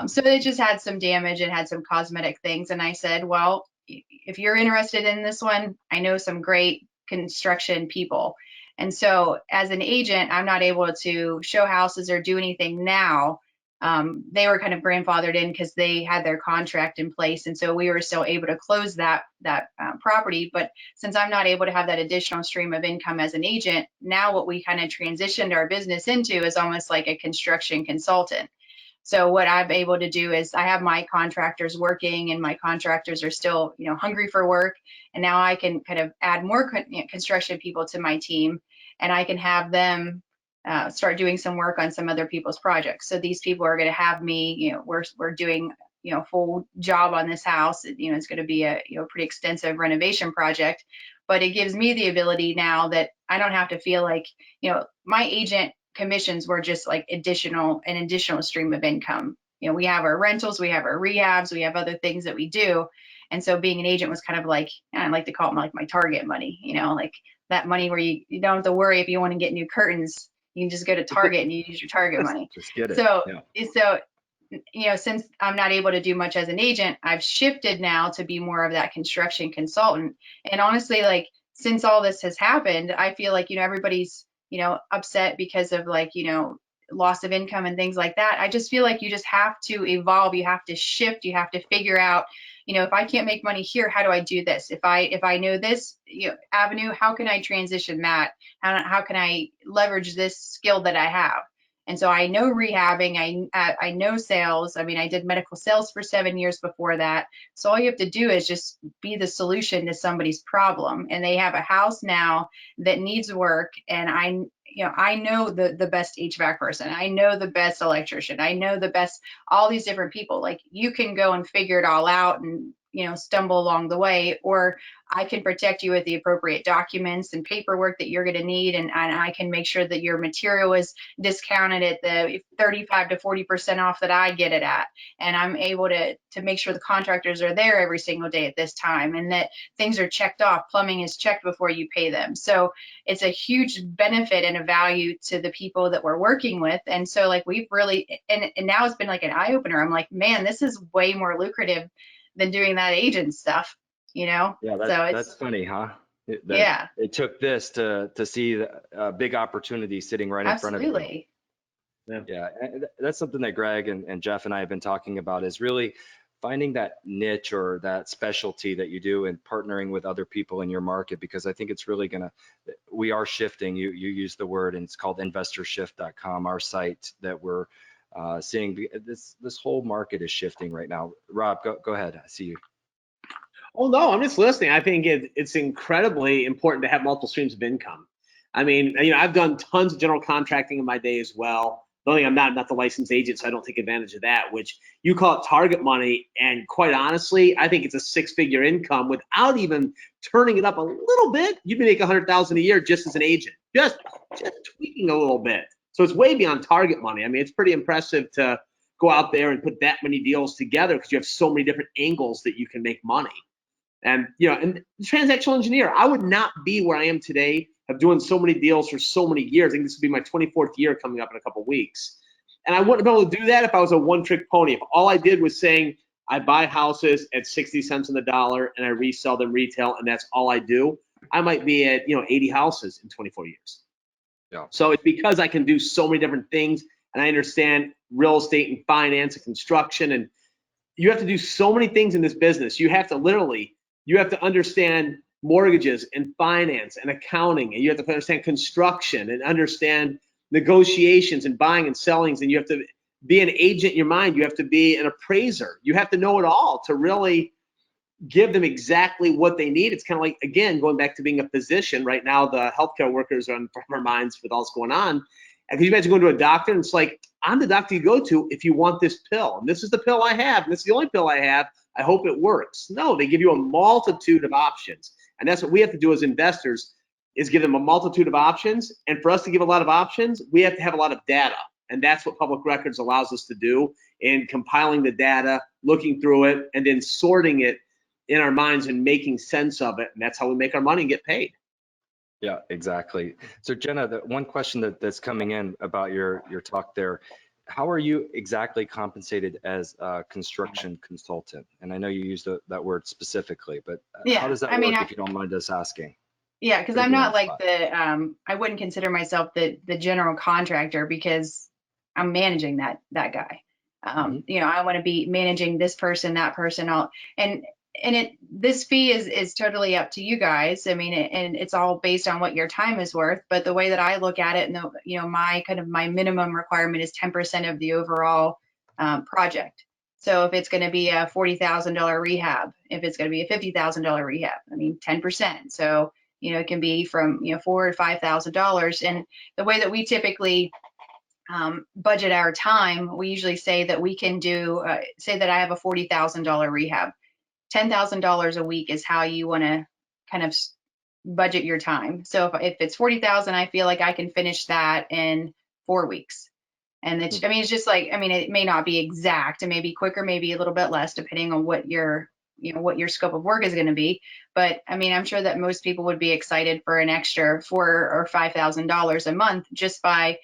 So it just had some damage and had some cosmetic things. And I said, well, if you're interested in this one, I know some great construction people. And so as an agent, I'm not able to show houses or do anything now. They were kind of grandfathered in because they had their contract in place. And so we were still able to close that property. But since I'm not able to have that additional stream of income as an agent, now what we kind of transitioned our business into is almost like a construction consultant. So what I'm able to do is I have my contractors working, and my contractors are still, hungry for work. And now I can kind of add more construction people to my team, and I can have them start doing some work on some other people's projects. So these people are going to have me, we're doing, full job on this house. It's going to be a, pretty extensive renovation project, but it gives me the ability now that I don't have to feel like, my agent commissions were just like an additional stream of income. We have our rentals, we have our rehabs, we have other things that we do. And so being an agent was kind of like, I like to call it like my target money, like that money where you don't have to worry if you want to get new curtains. You can just go to Target and you use your Target money. Just get it. So, since I'm not able to do much as an agent, I've shifted now to be more of that construction consultant. And honestly, like since all this has happened, I feel like, everybody's, upset because of like, loss of income and things like that. I just feel like you just have to evolve. You have to shift. You have to figure out, if I can't make money here, how do I do this? If I know this avenue, how can I transition that? How can I leverage this skill that I have? And so I know rehabbing, I know sales. I mean, I did medical sales for 7 years before that. So all you have to do is just be the solution to somebody's problem. And they have a house now that needs work. And I know the best HVAC person. I know the best electrician. I know the best, all these different people. Like you can go and figure it all out and, stumble along the way, or I can protect you with the appropriate documents and paperwork that you're going to need. And I can make sure that your material is discounted at the 35 to 40% off that I get it at. And I'm able to make sure the contractors are there every single day at this time, and that things are checked off. Plumbing is checked before you pay them. So it's a huge benefit and a value to the people that we're working with. And so like we've really, and now it's been like an eye opener. I'm like, man, this is way more lucrative than doing that agent stuff, Yeah, that's funny, huh? It took this to see a big opportunity sitting right in front of you. Absolutely. Yeah, and that's something that Greg and Jeff and I have been talking about, is really finding that niche or that specialty that you do and partnering with other people in your market, because I think it's really we are shifting. You use the word, and it's called investorshift.com, our site that we're seeing. This whole market is shifting right now. Rob, go ahead. I see you. Oh, no, I'm just listening. I think it's incredibly important to have multiple streams of income. I mean, I've done tons of general contracting in my day as well. The only thing, I'm not the licensed agent, so I don't take advantage of that, which you call it target money. And quite honestly, I think it's a six-figure income without even turning it up a little bit. You can make $100,000 a year just as an agent, just tweaking a little bit. So it's way beyond target money. I mean, it's pretty impressive to go out there and put that many deals together, because you have so many different angles that you can make money. And, and transactional engineer, I would not be where I am today of doing so many deals for so many years. I think this will be my 24th year coming up in a couple of weeks. And I wouldn't be able to do that if I was a one-trick pony. If all I did was saying, I buy houses at 60 cents on the dollar and I resell them retail, and that's all I do, I might be at, 80 houses in 24 years. Yeah. So it's because I can do so many different things, and I understand real estate and finance and construction, and you have to do so many things in this business. You have to understand mortgages and finance and accounting, and you have to understand construction and understand negotiations and buying and selling, and you have to be an agent in your mind. You have to be an appraiser. You have to know it all to really give them exactly what they need. It's kind of like, again, going back to being a physician. Right now, the healthcare workers are on our minds with all that's going on. And can you imagine going to a doctor and it's like, I'm the doctor you go to if you want this pill, and this is the pill I have, and this is the only pill I have. I hope it works. No, they give you a multitude of options. And that's what we have to do as investors, is give them a multitude of options. And for us to give a lot of options, we have to have a lot of data. And that's what public records allows us to do in compiling the data, looking through it, and then sorting it in our minds and making sense of it. And that's how we make our money and get paid. Yeah, exactly. So Jenna, the one question that's coming in about your talk there, how are you exactly compensated as a construction consultant? And I know you used that word specifically, but how does that work if you don't mind us asking? Yeah, because I'm not like I wouldn't consider myself the general contractor because I'm managing that guy. You know, I want to be managing this person, that person, all, and this fee is totally up to you guys. I mean, and it's all based on what your time is worth. But the way that I look at it, and you know, my minimum requirement is 10% of the overall project. So if it's going to be a $40,000 rehab, if it's going to be a $50,000 rehab, I mean, 10%. So you know, it can be from $4,000 to $5,000. And the way that we typically budget our time, we usually say that we can do, say that I have a $40,000 rehab. $10,000 a week is how you want to kind of budget your time. So if it's 40,000, I feel like I can finish that in 4 weeks. And it's, I mean, it's just like, I mean, it may not be exact. It may be quicker, maybe a little bit less, depending on what your scope of work is going to be. But I mean, I'm sure that most people would be excited for an extra $4,000 or $5,000 a month just by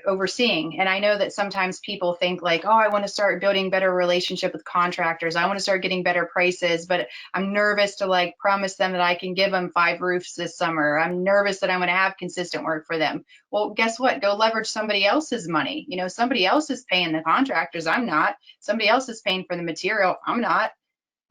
overseeing. And I know that sometimes people think like, oh, I want to start building better relationship with contractors. I want to start getting better prices, but I'm nervous to like promise them that I can give them 5 roofs this summer. I'm nervous that I'm going to have consistent work for them. Well, guess what? Go leverage somebody else's money. You know, somebody else is paying the contractors. I'm not. Somebody else is paying for the material. I'm not.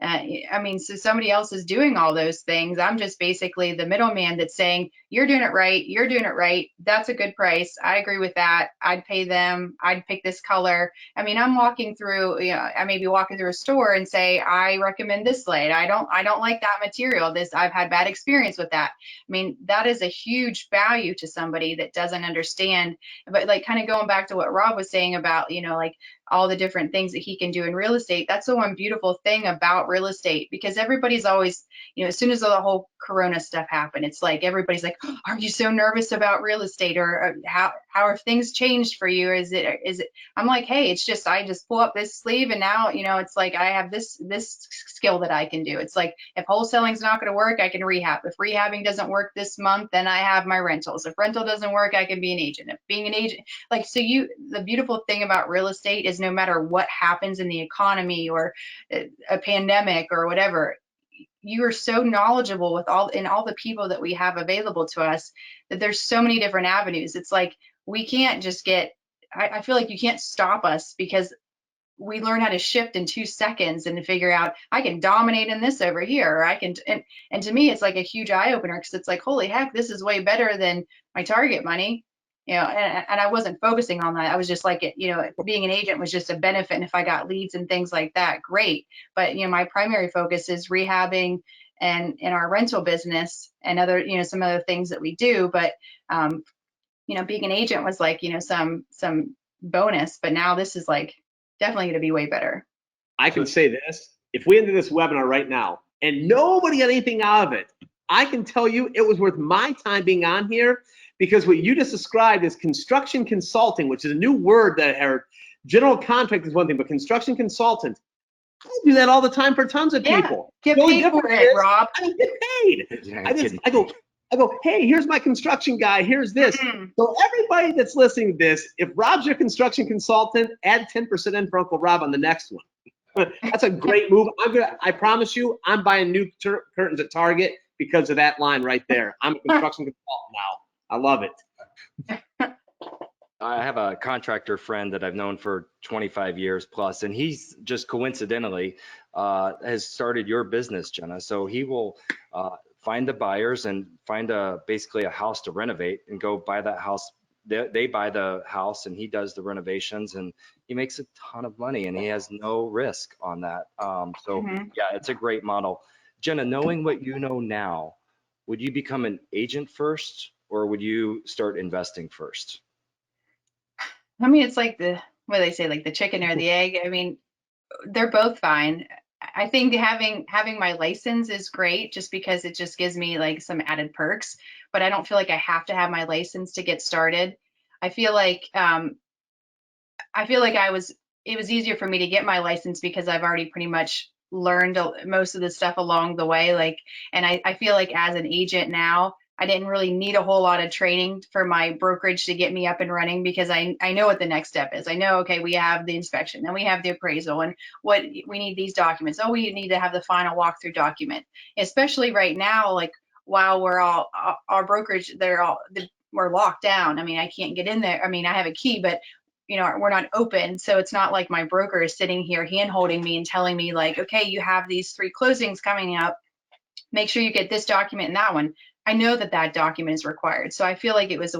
I mean, so somebody else is doing all those things. I'm just basically the middleman that's saying, you're doing it right. You're doing it right. That's a good price. I agree with that. I'd pay them. I'd pick this color. I mean, I'm walking through, you know, I may be walking through a store and say, I recommend this slate. I don't like that material. I've had bad experience with that. I mean, that is a huge value to somebody that doesn't understand. But like kind of going back to what Rob was saying about, you know, like all the different things that he can do in real estate. That's the one beautiful thing about real estate, because everybody's always, you know, as soon as the whole Corona stuff happened, it's like everybody's like, oh, are you so nervous about real estate, or how have things changed for you? Is it? I'm like, hey, it's just I just pull up this sleeve and now, you know, it's like I have this skill that I can do. It's like if wholesaling's not going to work, I can rehab. If rehabbing doesn't work this month, then I have my rentals. If rental doesn't work, I can be an agent. If being an agent, like, so the beautiful thing about real estate is no matter what happens in the economy or a pandemic or whatever, you are so knowledgeable with all the people that we have available to us that there's so many different avenues. It's like we can't just I feel like you can't stop us, because we learn how to shift in 2 seconds and figure out I can dominate in this over here, or I can, and to me it's like a huge eye opener, because it's like, holy heck, this is way better than my target money. You know, and I wasn't focusing on that. I was just like, you know, being an agent was just a benefit. And if I got leads and things like that, great. But, you know, my primary focus is rehabbing and in our rental business and other, you know, some other things that we do. But, you know, being an agent was like, you know, some bonus, but now this is like definitely going to be way better. I can say this, if we ended this webinar right now and nobody got anything out of it, I can tell you it was worth my time being on here, because what you just described is construction consulting, which is a new word that I heard. General contract is one thing, but construction consultant, I do that all the time for tons of people. Get paid for it, Rob. I don't get paid. I go, hey, here's my construction guy. Here's this. So everybody that's listening to this, if Rob's your construction consultant, add 10% in for Uncle Rob on the next one. That's a great move. I promise you, I'm buying new curtains at Target because of that line right there. I'm a construction consultant now. I love it. I have a contractor friend that I've known for 25 years plus, and he's just coincidentally has started your business, Jenna. So he will find the buyers and find basically a house to renovate and go buy that house. They buy the house and he does the renovations, and he makes a ton of money and he has no risk on that. Yeah, it's a great model. Jenna, knowing what you know now, would you become an agent first, or would you start investing first? I mean, it's like what do they say, like the chicken or the egg? I mean, they're both fine. I think having my license is great, just because it just gives me like some added perks, but I don't feel like I have to have my license to get started. I feel like it was easier for me to get my license because I've already pretty much learned most of the stuff along the way. Like, and I feel like as an agent now, I didn't really need a whole lot of training for my brokerage to get me up and running because I know what the next step is. I know, okay, we have the inspection, then we have the appraisal, and what we need these documents. Oh, we need to have the final walkthrough document, especially right now, like while we're all, our brokerage, we're locked down. I mean, I can't get in there. I mean, I have a key, but we're not open. So it's not like my broker is sitting here hand holding me and telling me like, okay, you have these 3 closings coming up. Make sure you get this document and that one. I know that document is required. So I feel like it was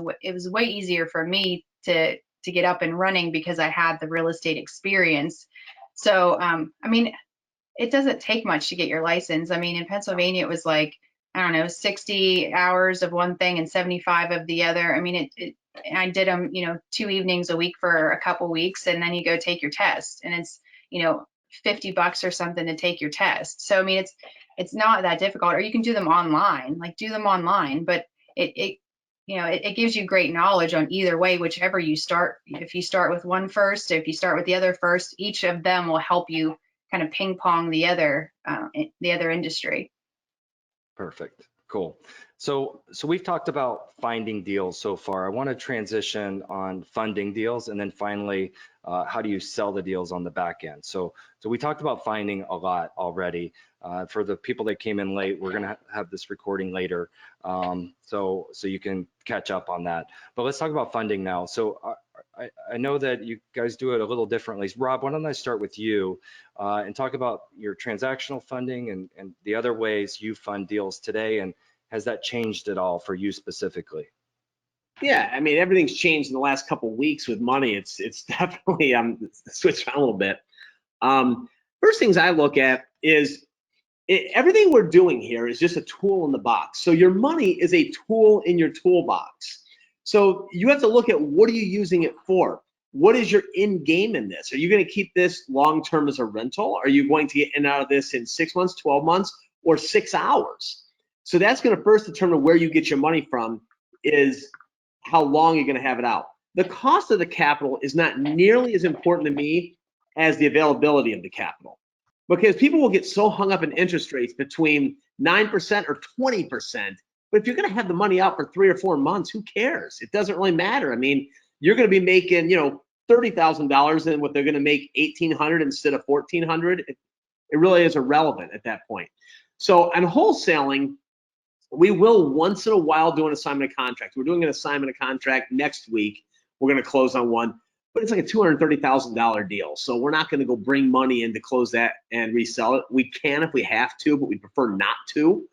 way easier for me to get up and running because I had the real estate experience. So, I mean, it doesn't take much to get your license. I mean, in Pennsylvania, it was like, I don't know, 60 hours of one thing and 75 of the other. I mean, I did them, 2 evenings a week for a couple weeks, and then you go take your test, and it's, $50 or something to take your test. So, I mean, it's not that difficult, or you can do them online, but it gives you great knowledge on either way, whichever you start. If you start with one first, if you start with the other first, each of them will help you kind of ping pong the other industry. Perfect. Cool. So we've talked about finding deals so far. I want to transition on funding deals, and then finally, how do you sell the deals on the back end? So we talked about finding a lot already. For the people that came in late, we're going to have this recording later, so you can catch up on that. But let's talk about funding now. So I know that you guys do it a little differently. Rob, why don't I start with you and talk about your transactional funding and the other ways you fund deals today, and has that changed at all for you specifically? Yeah, I mean, everything's changed in the last couple of weeks with money. It's definitely switched around a little bit. First things I look at is everything we're doing here is just a tool in the box. So your money is a tool in your toolbox. So you have to look at, what are you using it for? What is your end game in this? Are you going to keep this long-term as a rental? Are you going to get in and out of this in 6 months, 12 months, or 6 hours? So that's going to first determine where you get your money from, is how long you're going to have it out. The cost of the capital is not nearly as important to me as the availability of the capital, because people will get so hung up in interest rates between 9% or 20%. But if you're going to have the money out for 3 or 4 months, who cares? It doesn't really matter. I mean, you're going to be making, $30,000, and what they're going to make $1,800 instead of $1,400. It really is irrelevant at that point. So on wholesaling, we will once in a while do an assignment of contract. We're doing an assignment of contract next week. We're going to close on one, but it's like a $230,000 deal. So we're not going to go bring money in to close that and resell it. We can if we have to, but we prefer not to.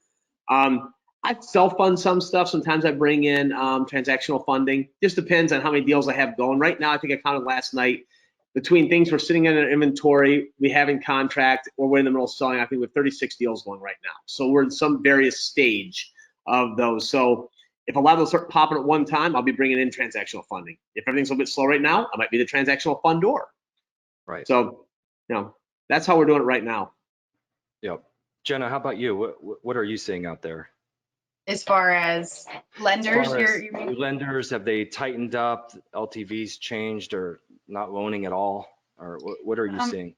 I self-fund some stuff. Sometimes I bring in transactional funding. Just depends on how many deals I have going. Right now, I think I counted last night, between things we're sitting in an inventory, we have in contract, or we're in the middle of selling, I think we have 36 deals going right now. So we're in some various stage of those. So if a lot of those start popping at one time, I'll be bringing in transactional funding. If everything's a little bit slow right now, I might be the transactional fundor. Right. So, that's how we're doing it right now. Yep. Jenna, how about you? What are you seeing out there? As far as lenders, Lenders, have they tightened up? LTVs changed, or not loaning at all? Or what are you seeing?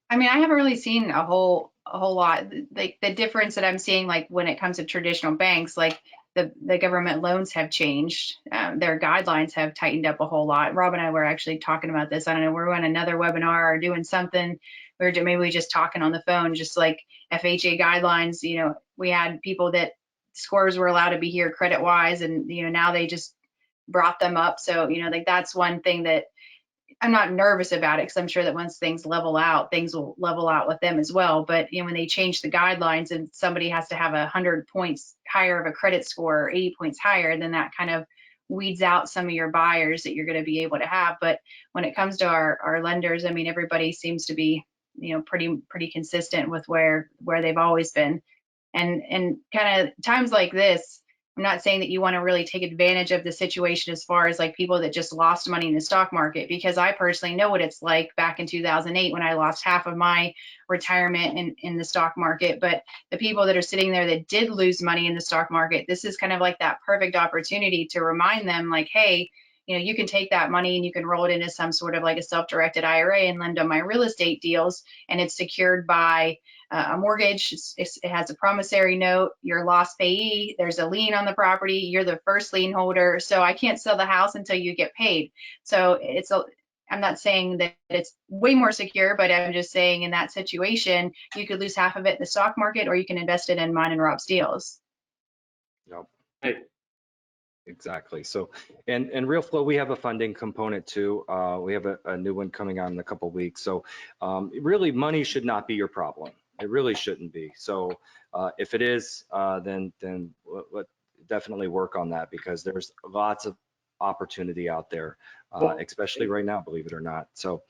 I mean, I haven't really seen a whole lot. Like the difference that I'm seeing, like when it comes to traditional banks, like the government loans have changed. Their guidelines have tightened up a whole lot. Rob and I were actually talking about this. I don't know, we're on another webinar or doing something. Maybe we just talking on the phone, just like FHA guidelines. We had people that scores were allowed to be here credit wise, and now they just brought them up. So like that's one thing that I'm not nervous about it, because I'm sure that once things level out, things will level out with them as well. But when they change the guidelines and somebody has to have 100 points higher of a credit score or 80 points higher, then that kind of weeds out some of your buyers that you're going to be able to have. But when it comes to our lenders, I mean, everybody seems to be pretty consistent with where they've always been. And kind of times like this, I'm not saying that you want to really take advantage of the situation as far as like people that just lost money in the stock market, because I personally know what it's like back in 2008 when I lost half of my retirement in the stock market. But the people that are sitting there that did lose money in the stock market, this is kind of like that perfect opportunity to remind them like, hey, you can take that money and you can roll it into some sort of like a self-directed IRA and lend on my real estate deals, and it's secured by a mortgage. It has a promissory note. You're lost payee. There's a lien on the property. You're the first lien holder. So I can't sell the house until you get paid. So I'm not saying that it's way more secure, but I'm just saying in that situation, you could lose half of it in the stock market, or you can invest it in mine and Rob's deals. Yep. Right. Exactly. So, and Realeflow, we have a funding component too. We have a new one coming out in a couple of weeks. So, really, money should not be your problem. It really shouldn't be. So, if it is, then let definitely work on that, because there's lots of opportunity out there, especially right now, believe it or not. So,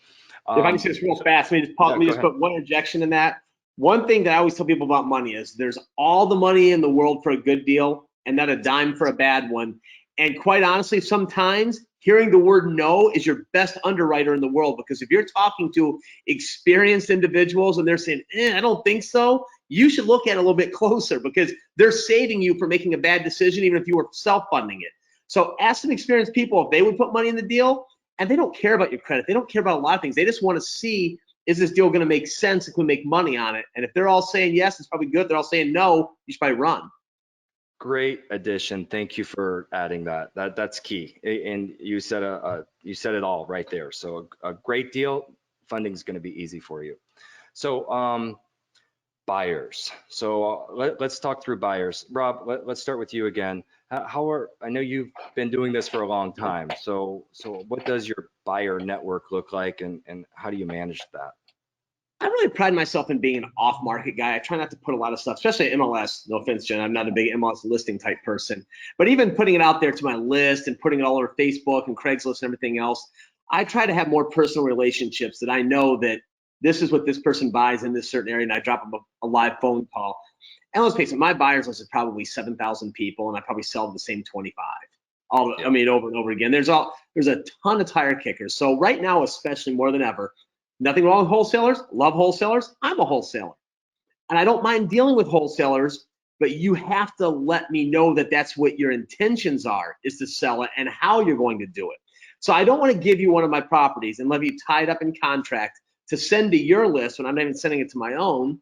if I can say this real fast, let me just put one interjection in that. One thing that I always tell people about money is there's all the money in the world for a good deal and not a dime for a bad one. And quite honestly, sometimes hearing the word no is your best underwriter in the world, because if you're talking to experienced individuals and they're saying, I don't think so, you should look at it a little bit closer, because they're saving you from making a bad decision, even if you were self-funding it. So ask some experienced people if they would put money in the deal, and they don't care about your credit. They don't care about a lot of things. They just want to see, is this deal going to make sense? If we make money on it? And if they're all saying yes, it's probably good. They're all saying no, you should probably run. Great addition. Thank you for adding that. That's key. And you said it all right there. So a great deal, funding is going to be easy for you. So buyers. So let's talk through buyers. Rob, let's start with you again. I know you've been doing this for a long time. So what does your buyer network look like, and how do you manage that? I really pride myself in being an off-market guy. I try not to put a lot of stuff, especially MLS. No offense, Jen, I'm not a big MLS listing type person. But even putting it out there to my list and putting it all over Facebook and Craigslist and everything else, I try to have more personal relationships, that I know that this is what this person buys in this certain area, and I drop them a live phone call. And let's face it, my buyers list is probably 7,000 people, and I probably sell the same 25. Over and over again. There's a ton of tire kickers. So right now, especially more than ever, nothing wrong with wholesalers. Love wholesalers. I'm a wholesaler. And I don't mind dealing with wholesalers, but you have to let me know that that's what your intentions are, is to sell it, and how you're going to do it. So I don't want to give you one of my properties and let you tie it up in contract to send to your list when I'm not even sending it to my own,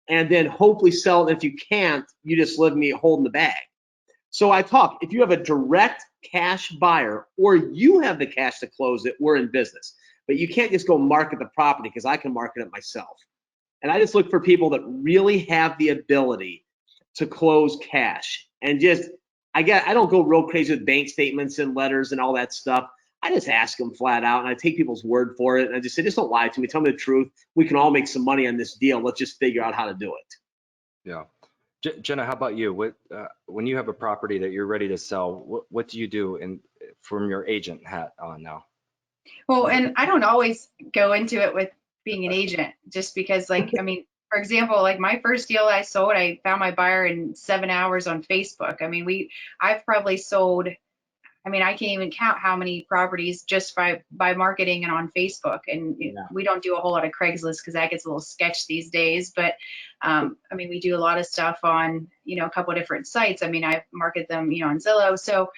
and then hopefully sell it. And if you can't, you just leave me holding the bag. So if you have a direct cash buyer, or you have the cash to close it, we're in business. But you can't just go market the property, because I can market it myself. And I just look for people that really have the ability to close cash. And I don't go real crazy with bank statements and letters and all that stuff. I just ask them flat out, and I take people's word for it. And I just say, just don't lie to me. Tell me the truth. We can all make some money on this deal. Let's just figure out how to do it. Yeah. Jenna, how about you? When you have a property that you're ready to sell, what do you do from your agent hat on now? Well, and I don't always go into it with being an agent, just because, for example, like my first deal I sold, I found my buyer in 7 hours on Facebook. I've probably sold, I can't even count how many properties just by marketing and on Facebook. And we don't do a whole lot of Craigslist, because that gets a little sketch these days. But we do a lot of stuff on, a couple of different sites. I market them, on Zillow. So,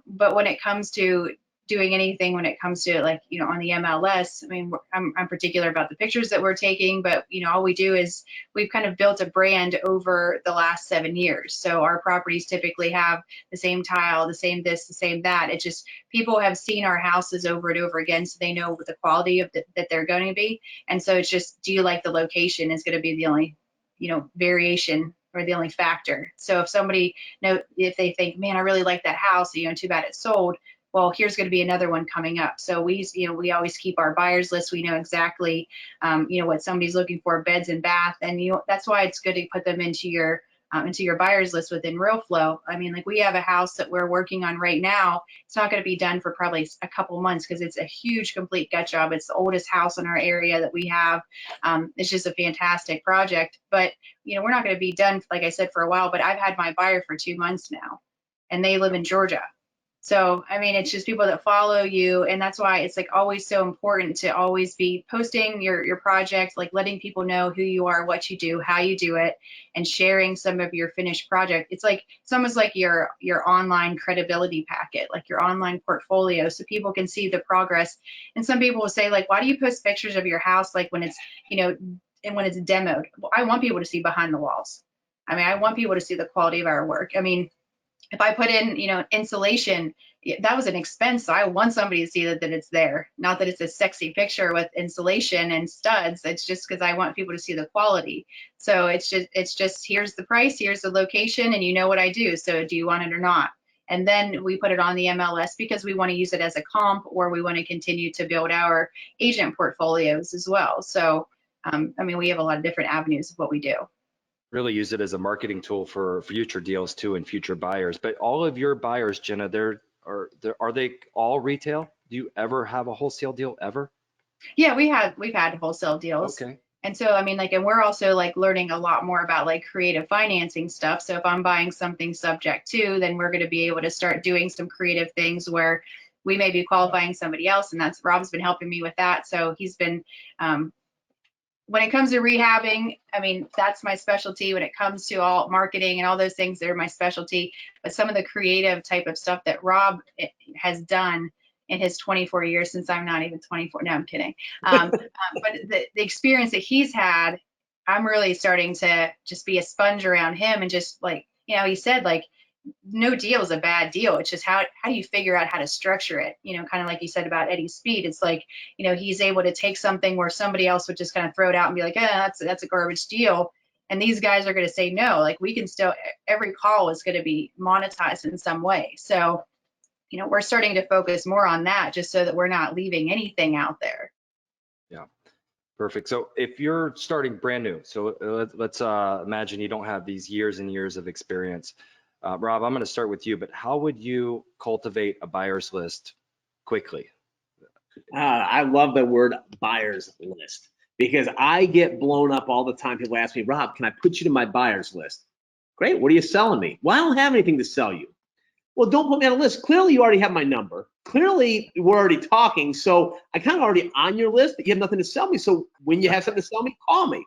but when it comes to doing anything, when it comes to on the MLS, I'm particular about the pictures that we're taking, but all we do is we've kind of built a brand over the last 7 years. So our properties typically have the same tile, the same this, the same that. It's just people have seen our houses over and over again, so they know the quality of that they're going to be. And so it's just, do you like the location is going to be the only variation, or the only factor. So if they think, man, I really like that house, too bad it sold. Well, here's going to be another one coming up. So we always keep our buyers list. We know exactly, what somebody's looking for, beds and bath. And that's why it's good to put them into your buyers list within Realeflow. We have a house that we're working on right now. It's not going to be done for probably a couple months, because it's a huge complete gut job. It's the oldest house in our area that we have. It's just a fantastic project, but we're not going to be done, like I said, for a while. But I've had my buyer for 2 months now, and they live in Georgia. So, I mean, it's just people that follow you. And that's why it's like always so important to always be posting your project, like letting people know who you are, what you do, how you do it, and sharing some of your finished project. It's almost like your online credibility packet, like your online portfolio, so people can see the progress. And some people will say, like, why do you post pictures of your house, like when it's, and when it's demoed? Well, I want people to see behind the walls. I mean, I want people to see the quality of our work. I mean, if I put in, insulation, that was an expense. So I want somebody to see that it's there, not that it's a sexy picture with insulation and studs. It's just because I want people to see the quality. So it's just here's the price, here's the location, and you know what I do. So do you want it or not? And then we put it on the MLS because we want to use it as a comp, or we want to continue to build our agent portfolios as well. So, I mean, we have a lot of different avenues of what we do. Really use it as a marketing tool for future deals too and future buyers. But all of your buyers, Jenna, are they all retail? Do you ever have a wholesale deal ever? Yeah, we've had wholesale deals. Okay. And so, I mean, like, and we're also like learning a lot more about like creative financing stuff. So if I'm buying something subject to, then we're going to be able to start doing some creative things where we may be qualifying somebody else. And that's Rob's been helping me with that. So he's been, when it comes to rehabbing, I mean, that's my specialty. When it comes to all marketing and all those things, they're my specialty. But some of the creative type of stuff that Rob has done in his 24 years, since I'm not even 24. No, I'm kidding. But the experience that he's had, I'm really starting to just be a sponge around him, and just like, he said, like, no deal is a bad deal. It's just how do you figure out how to structure it? Kind of like you said about Eddie Speed. It's like, he's able to take something where somebody else would just kind of throw it out and be like, that's a garbage deal. And these guys are going to say no. Like, we can still, every call is going to be monetized in some way. So, we're starting to focus more on that, just so that we're not leaving anything out there. Yeah. Perfect. So if you're starting brand new, so let's imagine you don't have these years and years of experience. Rob, I'm going to start with you, but how would you cultivate a buyer's list quickly? I love the word buyer's list, because I get blown up all the time. People ask me, Rob, can I put you to my buyer's list? Great. What are you selling me? Well, I don't have anything to sell you. Well, don't put me on a list. Clearly, you already have my number. Clearly, we're already talking. So I kind of already on your list, but you have nothing to sell me. So when you have something to sell me, call me.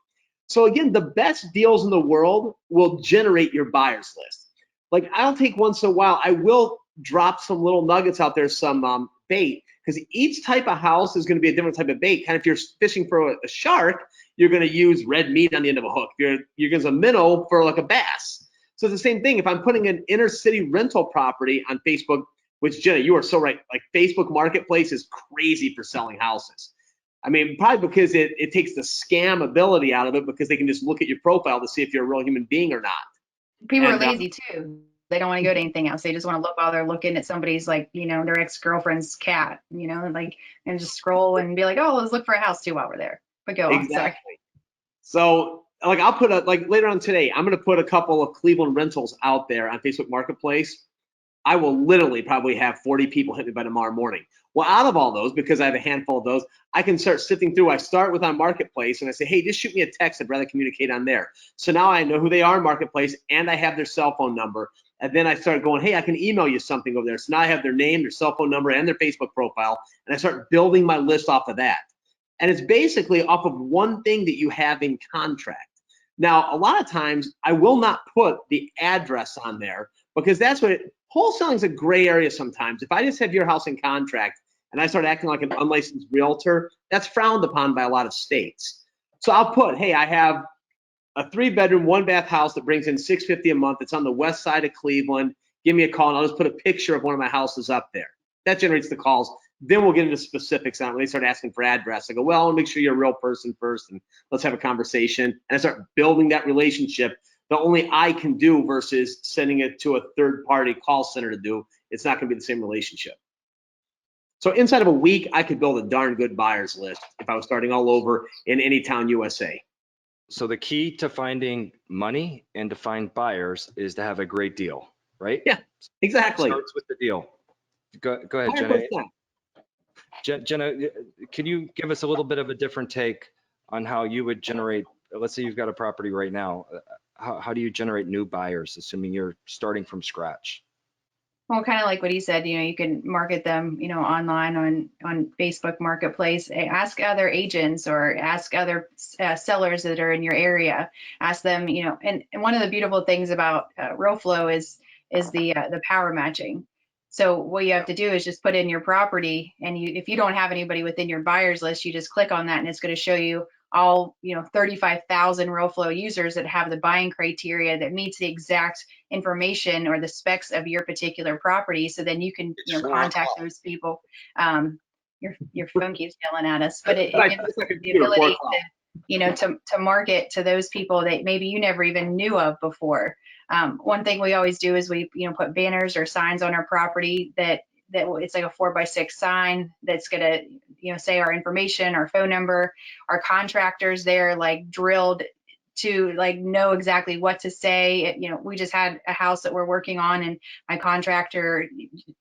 So again, the best deals in the world will generate your buyer's list. Like, I'll take once in a while, I will drop some little nuggets out there, some bait, because each type of house is going to be a different type of bait. Kind of, if you're fishing for a shark, you're going to use red meat on the end of a hook. You're going to use a minnow for like a bass. So it's the same thing. If I'm putting an inner city rental property on Facebook, which, Jenna, you are so right. Like, Facebook Marketplace is crazy for selling houses. I mean, probably because it takes the scam ability out of it, because they can just look at your profile to see if you're a real human being or not. People are lazy too. They don't want to go to anything else. They just want to look while they're looking at somebody's, like, their ex-girlfriend's cat, and just scroll and be like, oh, let's look for a house too while we're there. But go on. Sorry. So, like, I'll put like later on today, I'm going to put a couple of Cleveland rentals out there on Facebook Marketplace. I will literally probably have 40 people hit me by tomorrow morning. Well, out of all those, because I have a handful of those, I can start sifting through. I start with on Marketplace, and I say, hey, just shoot me a text. I'd rather communicate on there. So now I know who they are in Marketplace, and I have their cell phone number. And then I start going, hey, I can email you something over there. So now I have their name, their cell phone number, and their Facebook profile, and I start building my list off of that. And it's basically off of one thing that you have in contract. Now, a lot of times, I will not put the address on there, because that's what wholesaling is a gray area sometimes. If I just have your house in contract and I start acting like an unlicensed realtor, that's frowned upon by a lot of states. So I'll put, hey, I have a 3-bedroom, 1-bath house that brings in $650 a month. It's on the west side of Cleveland. Give me a call, and I'll just put a picture of one of my houses up there. That generates the calls. Then we'll get into specifics on it. When they start asking for address, I go, well, I'll make sure you're a real person first, and let's have a conversation. And I start building that relationship that only I can do, versus sending it to a third-party call center to do. It's not going to be the same relationship. So inside of a week, I could build a darn good buyer's list if I was starting all over in any town, USA. So the key to finding money and to find buyers is to have a great deal, right? Yeah, exactly. It starts with the deal. Go ahead, 100%. Jenna. Jenna, can you give us a little bit of a different take on how you would generate, let's say you've got a property right now, how do you generate new buyers, assuming you're starting from scratch? Well, kind of like what he said, you can market them, online on Facebook Marketplace. Ask other agents or ask other sellers that are in your area. Ask them, and one of the beautiful things about Realeflow is the power matching. So what you have to do is just put in your property, and if you don't have anybody within your buyers list, you just click on that, and it's going to show you all 35,000 Realeflow users that have the buying criteria that meets the exact information or the specs of your particular property. So then you can contact those people. Your phone keeps yelling at us, but it gives us the ability to market to those people that maybe you never even knew of before. One thing we always do is we put banners or signs on our property that it's like a 4x6 sign that's gonna say our information, our phone number. Our contractors there like drilled to like know exactly what to say. We just had a house that we're working on, and my contractor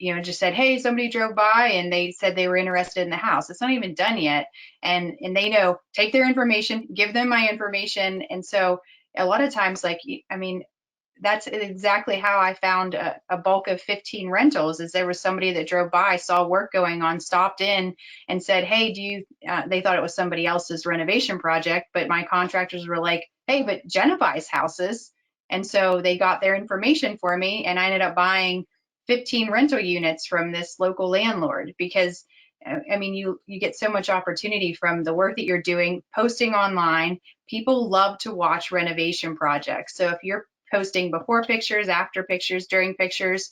just said, hey, somebody drove by and they said they were interested in the house. It's not even done yet, and they know, take their information, give them my information. And so a lot of times, that's exactly how I found a bulk of 15 rentals. Is there was somebody that drove by, saw work going on, stopped in and said, hey, they thought it was somebody else's renovation project, but my contractors were like, hey, but Jenna Buys Houses. And so they got their information for me, and I ended up buying 15 rental units from this local landlord because you get so much opportunity from the work that you're doing, posting online. People love to watch renovation projects. So if you're posting before pictures, after pictures, during pictures,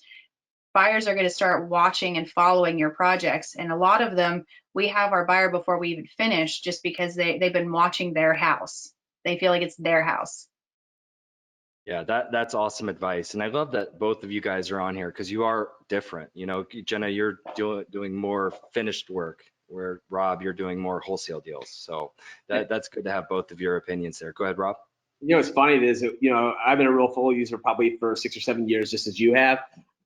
buyers are going to start watching and following your projects. And a lot of them, we have our buyer before we even finish, just because they've been watching their house. They feel like it's their house. Yeah, that's awesome advice. And I love that both of you guys are on here because you are different. Jenna, you're doing more finished work, where Rob, you're doing more wholesale deals. So that's good to have both of your opinions there. Go ahead, Rob. What's funny is, I've been a Realeflow user probably for 6 or 7 years, just as you have.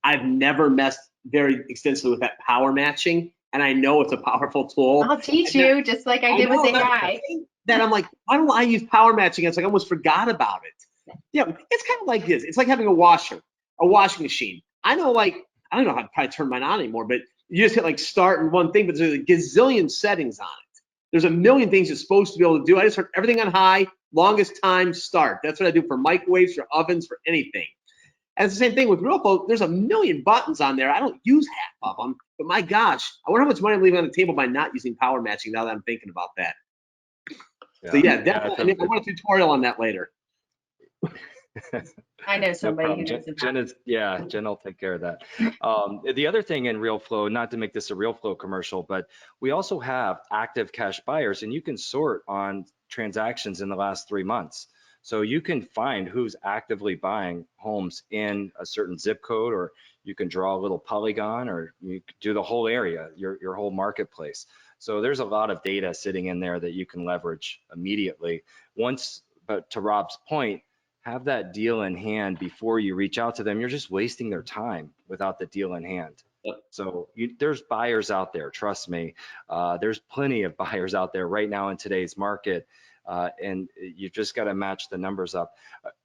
I've never messed very extensively with that power matching, and I know it's a powerful tool. I'll teach you, just like I did with AI. That I'm like, why don't I use power matching? It's like I almost forgot about it. It's kind of like this. It's like having a washing machine. I don't know how to probably turn mine on anymore, but you just hit like start and one thing, but there's a gazillion settings on it. There's a million things you're supposed to be able to do. I just turn everything on high, longest time start. That's what I do for microwaves, for ovens, for anything. And it's the same thing with Realeflow. There's a million buttons on there. I don't use half of them, but my gosh, I wonder how much money I'm leaving on the table by not using power matching now that I'm thinking about that. So definitely. I want a tutorial on that later. I know somebody who knows about Jen will take care of that. The other thing in Realeflow, not to make this a Realeflow commercial, but we also have active cash buyers, and you can sort on transactions in the last 3 months. So you can find who's actively buying homes in a certain zip code, or you can draw a little polygon, or you can do the whole area, your whole marketplace. So there's a lot of data sitting in there that you can leverage immediately. But to Rob's point, have that deal in hand before you reach out to them. You're just wasting their time without the deal in hand. Yep. So there's buyers out there, trust me. There's plenty of buyers out there right now in today's market, and you just got to match the numbers up.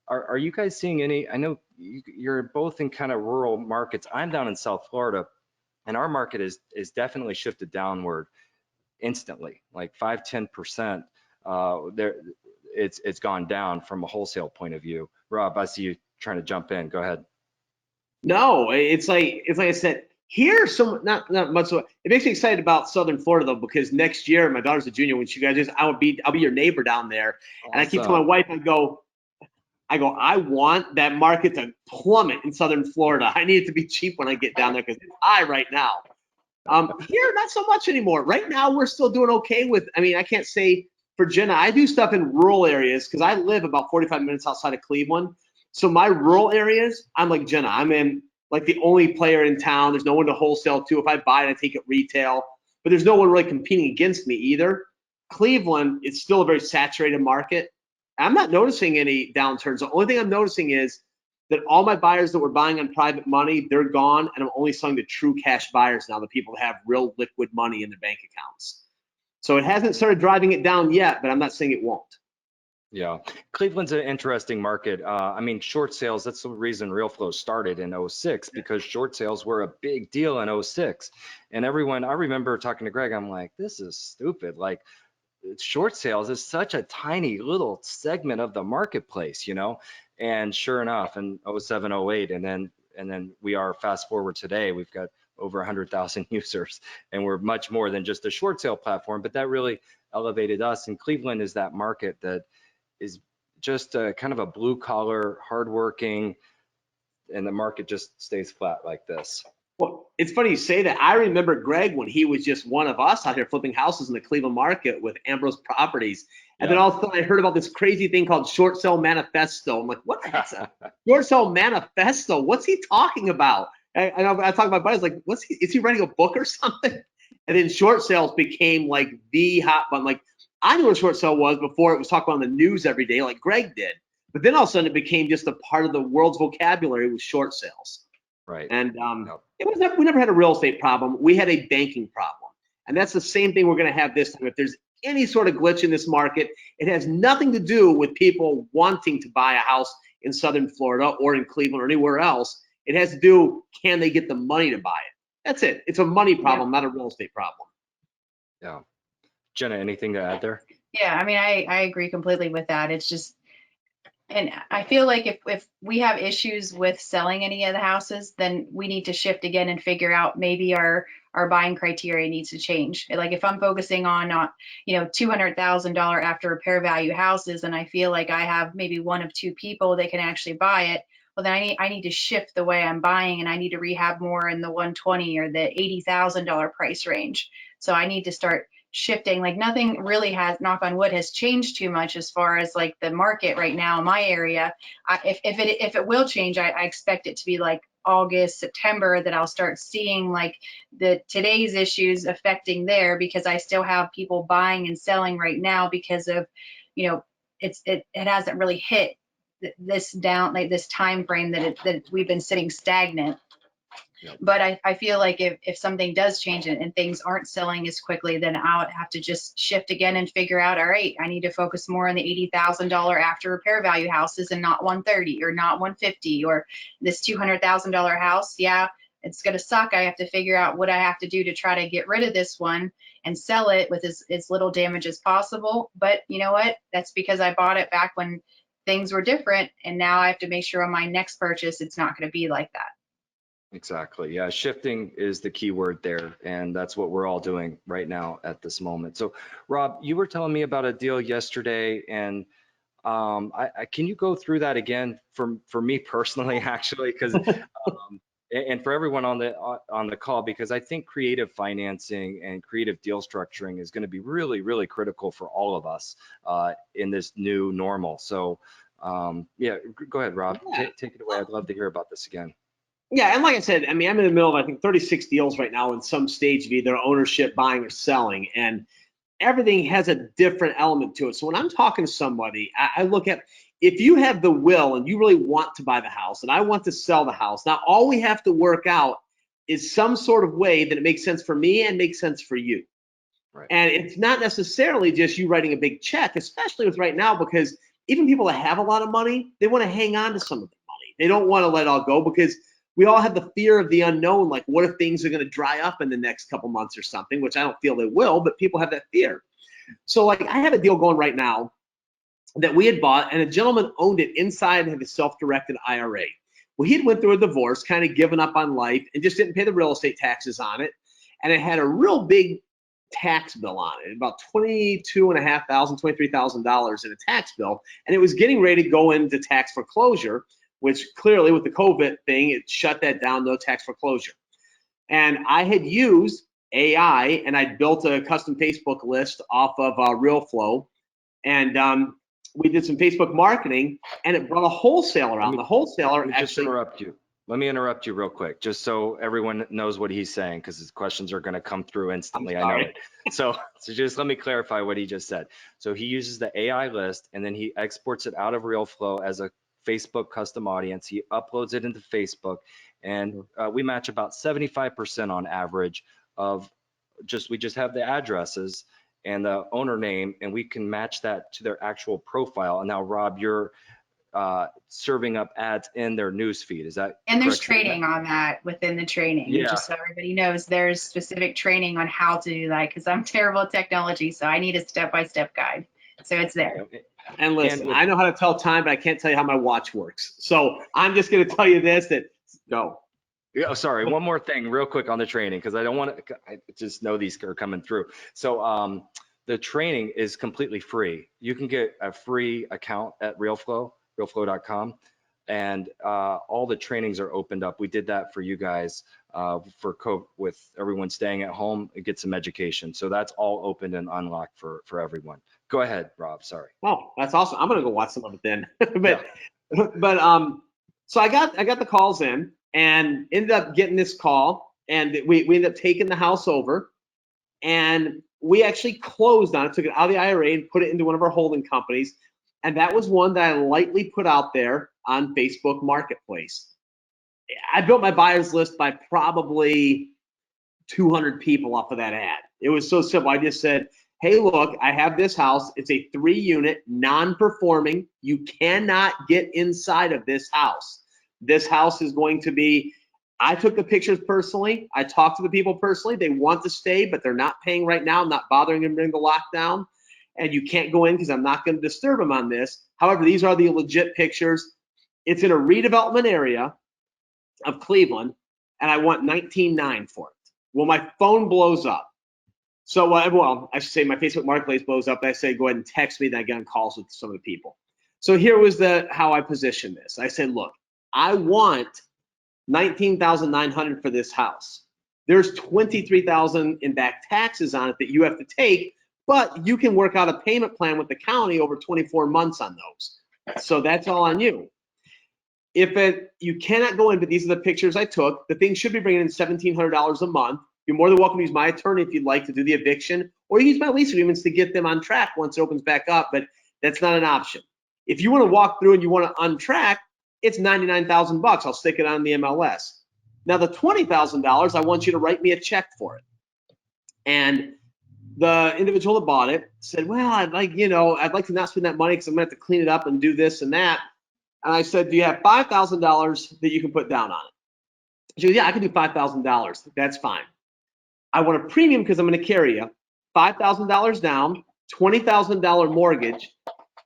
Are you guys seeing any? I know you're both in kind of rural markets. I'm down in South Florida, and our market is definitely shifted downward instantly, like 5-10%. It's gone down from a wholesale point of view. Rob, I see you trying to jump in. Go ahead. No, it's like I said, here some not much. It makes me excited about Southern Florida though, because next year my daughter's a junior. When she graduates, I'll be your neighbor down there. Awesome. And I keep telling my wife, I want that market to plummet in Southern Florida. I need it to be cheap when I get down there because it's high right now. Here, not so much anymore. Right now, we're still doing okay with. I can't say for Jenna, I do stuff in rural areas because I live about 45 minutes outside of Cleveland. So my rural areas, I'm like Jenna. I'm in like the only player in town. There's no one to wholesale to. If I buy it, I take it retail. But there's no one really competing against me either. Cleveland, it's still a very saturated market. I'm not noticing any downturns. The only thing I'm noticing is that all my buyers that were buying on private money, they're gone, and I'm only selling to true cash buyers now, the people that have real liquid money in their bank accounts. So it hasn't started driving it down yet, but I'm not saying it won't. Yeah, Cleveland's an interesting market. I mean, short sales, that's the reason Realeflow started in '06, because short sales were a big deal in '06. And everyone, I remember talking to Greg, I'm like, this is stupid. Like, short sales is such a tiny little segment of the marketplace, you know? And sure enough, in '07, '08, and then we are fast forward today, we've got over 100,000 users, and we're much more than just a short sale platform, but that really elevated us. And Cleveland is that market that is just a kind of a blue collar, hardworking, and the market just stays flat like this. Well, it's funny you say that. I remember Greg when he was just one of us out here flipping houses in the Cleveland market with Ambrose Properties. And then all of a sudden I heard about this crazy thing called short sale manifesto. I'm like, what the heck's a short sale manifesto? What's he talking about? And I talk to my buddies like, is he writing a book or something? And then short sales became like the hot button. Like, I knew what a short sale was before it was talked about on the news every day like Greg did. But then all of a sudden it became just a part of the world's vocabulary with short sales. Right. And we never had a real estate problem. We had a banking problem. And that's the same thing we're going to have this time. If there's any sort of glitch in this market, it has nothing to do with people wanting to buy a house in Southern Florida or in Cleveland or anywhere else. It has to do, can they get the money to buy it? That's it. It's a money problem, not a real estate problem. Yeah. Jenna, anything to add there? Yeah, I mean, I agree completely with that. It's just, and I feel like if we have issues with selling any of the houses, then we need to shift again and figure out maybe our buying criteria needs to change. Like if I'm focusing on $200,000 after repair value houses, and I feel like I have maybe one of two people that can actually buy it, well then I need to shift the way I'm buying, and I need to rehab more in the 120 or the $80,000 price range. So I need to start shifting. Like nothing really has, knock on wood, has changed too much as far as like the market right now in my area. If it will change, I expect it to be like August, September, that I'll start seeing like today's issues affecting there, because I still have people buying and selling right now because of, it hasn't really hit this down, like this time frame that we've been sitting stagnant. But I feel like if something does change and things aren't selling as quickly, then I'll have to just shift again and figure out, all right, I need to focus more on the $80,000 after repair value houses and not 130 or not 150 or this $200,000 house. Yeah, it's going to suck. I have to figure out what I have to do to try to get rid of this one and sell it with as little damage as possible. But you know what? That's because I bought it back when things were different. And now I have to make sure on my next purchase, it's not going to be like that. Exactly. Yeah. Shifting is the key word there. And that's what we're all doing right now at this moment. So Rob, you were telling me about a deal yesterday, and can you go through that again for me personally, actually, because and for everyone on the call, because I think creative financing and creative deal structuring is going to be really, really critical for all of us in this new normal. So yeah, go ahead, Rob. Take it away. I'd love to hear about this again. Yeah, and like I said, I mean, I'm in the middle of, I think, 36 deals right now in some stage of either ownership, buying, or selling, and everything has a different element to it. So when I'm talking to somebody, I look at, if you have the will and you really want to buy the house and I want to sell the house, now all we have to work out is some sort of way that it makes sense for me and makes sense for you. Right. And it's not necessarily just you writing a big check, especially with right now, because even people that have a lot of money, they want to hang on to some of the money. They don't want to let it all go, because we all have the fear of the unknown. Like, what if things are going to dry up in the next couple months or something, which I don't feel they will, but people have that fear. So like, I have a deal going right now that we had bought, and a gentleman owned it inside of his self-directed IRA. Well, he had went through a divorce, kind of given up on life, and just didn't pay the real estate taxes on it. And it had a real big tax bill on it, about $22,500, $23,000 in a tax bill. And it was getting ready to go into tax foreclosure, which clearly with the COVID thing, it shut that down, no tax foreclosure. And I had used AI, and I built a custom Facebook list off of Realeflow, and we did some Facebook marketing, and it brought a wholesaler on. The wholesaler actually— Let me interrupt you real quick, just so everyone knows what he's saying, because his questions are going to come through instantly. I know it. So just let me clarify what he just said. So he uses the AI list, and then he exports it out of Realeflow as a Facebook custom audience. He uploads it into Facebook, and we match about 75% on average of we just have the addresses, and the owner name, and we can match that to their actual profile. And now, Rob, you're serving up ads in their news feed. Is that And there's correct? training on that within the training. Yeah. Just so everybody knows, there's specific training on how to do that because I'm terrible at technology, so I need a step-by-step guide. So it's there. And listen, And with- I know how to tell time, but I can't tell you how my watch works. So I'm just going to tell you this, that go. Yeah, sorry, one more thing real quick on the training, because I don't want to, I just know these are coming through. So the training is completely free. You can get a free account at Realeflow, realeflow.com, and all the trainings are opened up. We did that for you guys for COVID, with everyone staying at home and get some education. So that's all open and unlocked for everyone. Go ahead, Rob, sorry. Oh, that's awesome. I'm going to go watch some of it then. Yeah. So I got the calls in and ended up getting this call, and we ended up taking the house over, and we actually closed on it, took it out of the IRA and put it into one of our holding companies. And that was one that I lightly put out there on Facebook Marketplace. I built my buyers list by probably 200 people off of that ad. It was so simple. I just said, hey, look, I have this house. It's a 3-unit, non-performing. You cannot get inside of this house. This house is going to be, I took the pictures personally. I talked to the people personally. They want to stay, but they're not paying right now. I'm not bothering them during the lockdown. And you can't go in because I'm not going to disturb them on this. However, these are the legit pictures. It's in a redevelopment area of Cleveland, and I want $19,900 for it. Well, my phone blows up. So, well, I should say my Facebook Marketplace blows up. I say, go ahead and text me. Then I get on calls with some of the people. So here was how I positioned this. I said, look, I want $19,900 for this house. There's $23,000 in back taxes on it that you have to take, but you can work out a payment plan with the county over 24 months on those. So that's all on you. You cannot go in, but these are the pictures I took. The thing should be bringing in $1,700 a month. You're more than welcome to use my attorney if you'd like to do the eviction, or use my lease agreements to get them on track once it opens back up, but that's not an option. If you want to walk through and you want to untrack, it's $99,000. I'll stick it on the MLS. Now the $20,000, I want you to write me a check for it. And the individual that bought it said, well, I'd like to not spend that money because I'm gonna have to clean it up and do this and that. And I said, do you have $5,000 that you can put down on it? She goes, yeah, I can do $5,000. That's fine. I want a premium because I'm going to carry you. $5,000 down, $20,000 mortgage.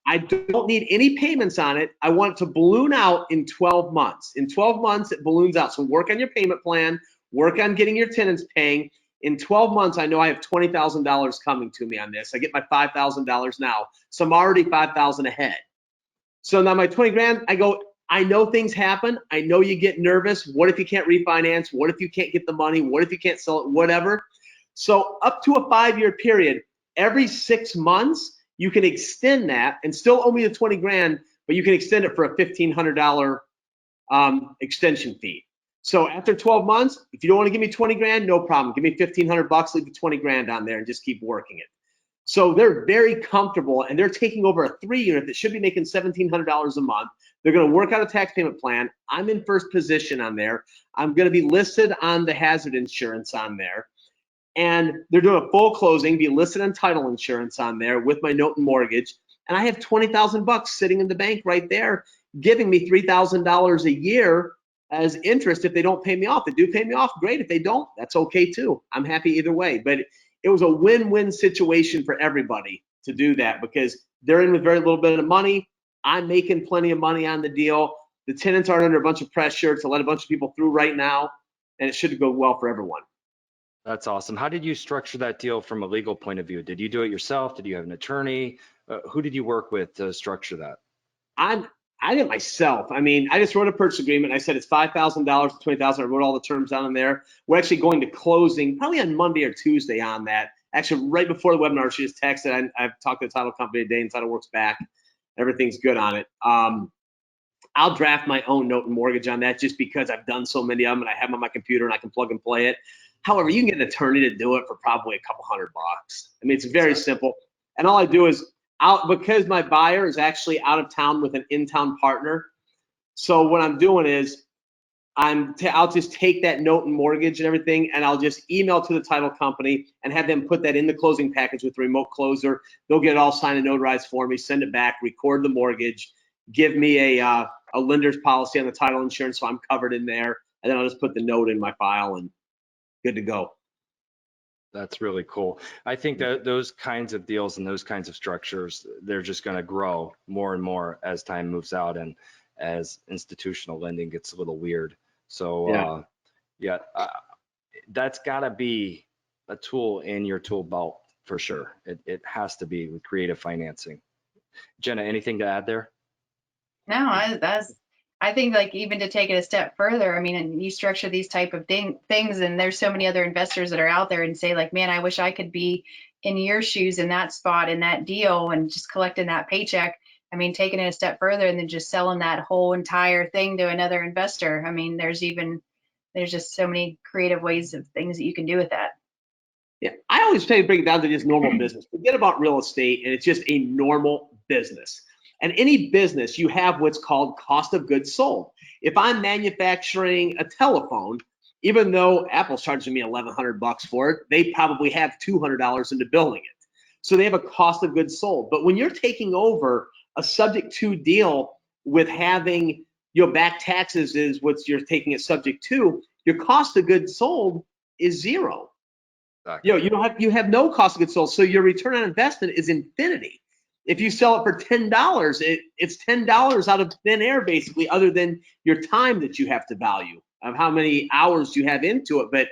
I don't need any payments on it. I want it to balloon out in 12 months. In 12 months, it balloons out. So work on your payment plan, work on getting your tenants paying. In 12 months, I know I have $20,000 coming to me on this. I get my $5,000 now. So I'm already $5,000 ahead. So now my 20 grand, I go, I know things happen. I know you get nervous. What if you can't refinance? What if you can't get the money? What if you can't sell it? Whatever. So up to a 5-year period, every 6 months, you can extend that and still owe me the 20 grand, but you can extend it for a $1,500 extension fee. So after 12 months, if you don't want to give me 20 grand, no problem. Give me $1,500, leave the 20 grand on there and just keep working it. So they're very comfortable, and they're taking over a 3-unit that should be making $1,700 a month. They're going to work out a tax payment plan. I'm in first position on there. I'm going to be listed on the hazard insurance on there. And they're doing a full closing, be listed on title insurance on there with my note and mortgage. And I have $20,000 sitting in the bank right there, giving me $3,000 a year as interest if they don't pay me off. If they do pay me off, great. If they don't, that's okay too. I'm happy either way. But it was a win-win situation for everybody to do that because they're in with very little bit of money. I'm making plenty of money on the deal. The tenants aren't under a bunch of pressure to let a bunch of people through right now, and it should go well for everyone. That's awesome. How did you structure that deal from a legal point of view? Did you do it yourself? Did you have an attorney? Who did you work with to structure that? I did it myself. I mean, I just wrote a purchase agreement. I said it's $5,000 to $20,000. I wrote all the terms down in there. We're actually going to closing probably on Monday or Tuesday on that. Actually, right before the webinar, she just texted. I've talked to the title company today, and title works back. Everything's good on it. I'll draft my own note and mortgage on that just because I've done so many of them and I have them on my computer and I can plug and play it. However, you can get an attorney to do it for probably a couple $100. I mean, it's very simple. And all I do is, because my buyer is actually out of town with an in-town partner. So what I'm doing is I'll just take that note and mortgage and everything, and I'll just email to the title company and have them put that in the closing package with the remote closer. They'll get it all signed and notarized for me, send it back, record the mortgage, give me a lender's policy on the title insurance, so I'm covered in there, and then I'll just put the note in my file and good to go. That's really cool. I think that those kinds of deals and those kinds of structures, they're just going to grow more and more as time moves out and as institutional lending gets a little weird. So that's got to be a tool in your tool belt for sure. It has to be with creative financing. Jenna, anything to add there? No, I think like even to take it a step further, I mean, and you structure these type of things, and there's so many other investors that are out there and say like, man, I wish I could be in your shoes in that spot, in that deal, and just collecting that paycheck. I mean, taking it a step further and then just selling that whole entire thing to another investor. I mean, there's just so many creative ways of things that you can do with that. Yeah, I always try to bring it down to just normal business. Forget about real estate, and it's just a normal business. And any business, you have what's called cost of goods sold. If I'm manufacturing a telephone, even though Apple's charging me $1,100 for it, they probably have $200 into building it. So they have a cost of goods sold. But when you're taking over a subject to deal with having your back taxes is what you're taking it subject to, your cost of goods sold is zero. Exactly. You have no cost of goods sold, so your return on investment is infinity. If you sell it for $10, it's $10 out of thin air, basically, other than your time that you have to value of how many hours you have into it. But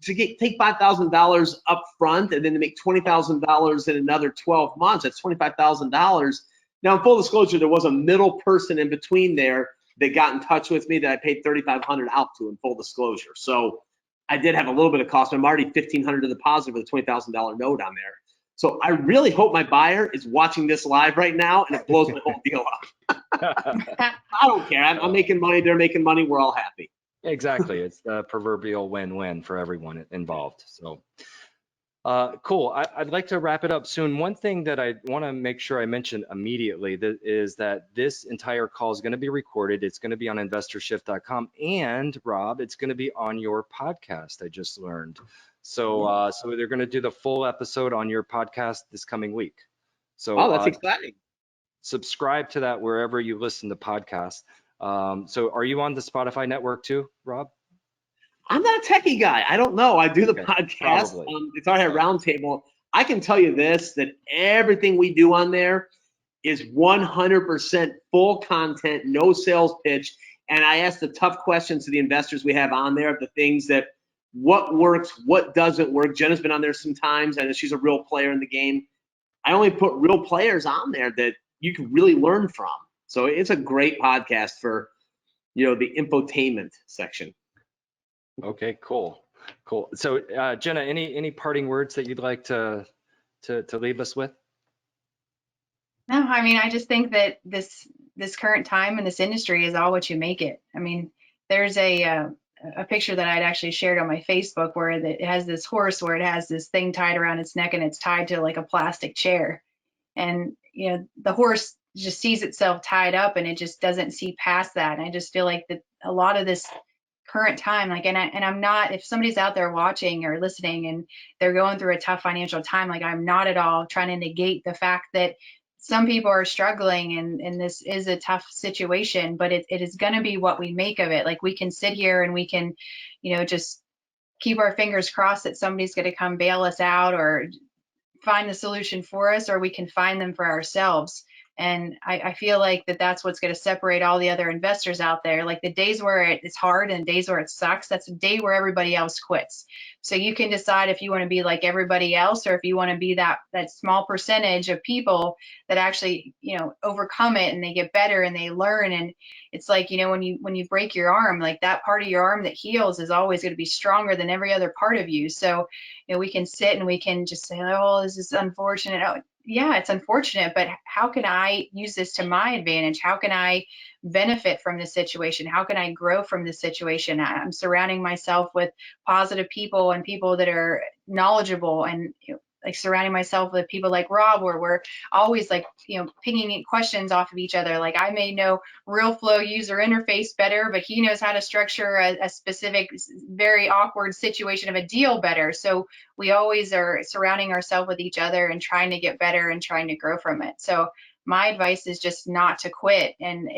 to take $5,000 up front and then to make $20,000 in another 12 months, that's $25,000. Now, in full disclosure, there was a middle person in between there that got in touch with me that I paid $3,500 out to, in full disclosure. So I did have a little bit of cost. I'm already $1,500 to the positive with a $20,000 note on there. So I really hope my buyer is watching this live right now and it blows my whole deal up. I don't care. I'm making money. They're making money. We're all happy. Exactly. It's the proverbial win-win for everyone involved. So cool. I'd like to wrap it up soon. One thing that I want to make sure I mention immediately is that this entire call is going to be recorded. It's going to be on investorshift.com, and Rob, it's going to be on your podcast, I just learned. So they're going to do the full episode on your podcast this coming week. So that's exciting. Subscribe to that wherever you listen to podcasts. So are you on the Spotify network too, Rob? I'm not a techie guy. I don't know. I do the podcast. It's already a roundtable. I can tell you this, that everything we do on there is 100% full content, no sales pitch. And I ask the tough questions to the investors we have on there, of the things that what works, what doesn't work. Jenna's been on there sometimes. I know she's a real player in the game. I only put real players on there that you can really learn from. So it's a great podcast for, the infotainment section. Okay, cool. So Jenna, any parting words that you'd like to leave us with? No, I mean, I just think that this current time in this industry is all what you make it. I mean, there's a picture that I'd actually shared on my Facebook where it has this horse where it has this thing tied around its neck and it's tied to like a plastic chair. And, the horse just sees itself tied up and it just doesn't see past that. And I just feel like that a lot of this current time, like, and I'm not, if somebody's out there watching or listening and they're going through a tough financial time, like I'm not at all trying to negate the fact that some people are struggling and this is a tough situation, but it is going to be what we make of it. Like we can sit here and we can, just keep our fingers crossed that somebody's going to come bail us out or find the solution for us, or we can find them for ourselves. And I feel like that's what's going to separate all the other investors out there. Like the days where it's hard and days where it sucks, that's a day where everybody else quits. So you can decide if you want to be like everybody else, or if you want to be that small percentage of people that actually, overcome it and they get better and they learn. And it's like, when you break your arm, like that part of your arm that heals is always going to be stronger than every other part of you. So, we can sit and we can just say, oh, this is unfortunate. Oh, yeah, it's unfortunate, but how can I use this to my advantage? How can I benefit from this situation? How can I grow from this situation? I'm surrounding myself with positive people and people that are knowledgeable, and like surrounding myself with people like Rob, where we're always like, pinging questions off of each other. Like I may know Realeflow user interface better, but he knows how to structure a specific, very awkward situation of a deal better. So we always are surrounding ourselves with each other and trying to get better and trying to grow from it. So my advice is just not to quit. And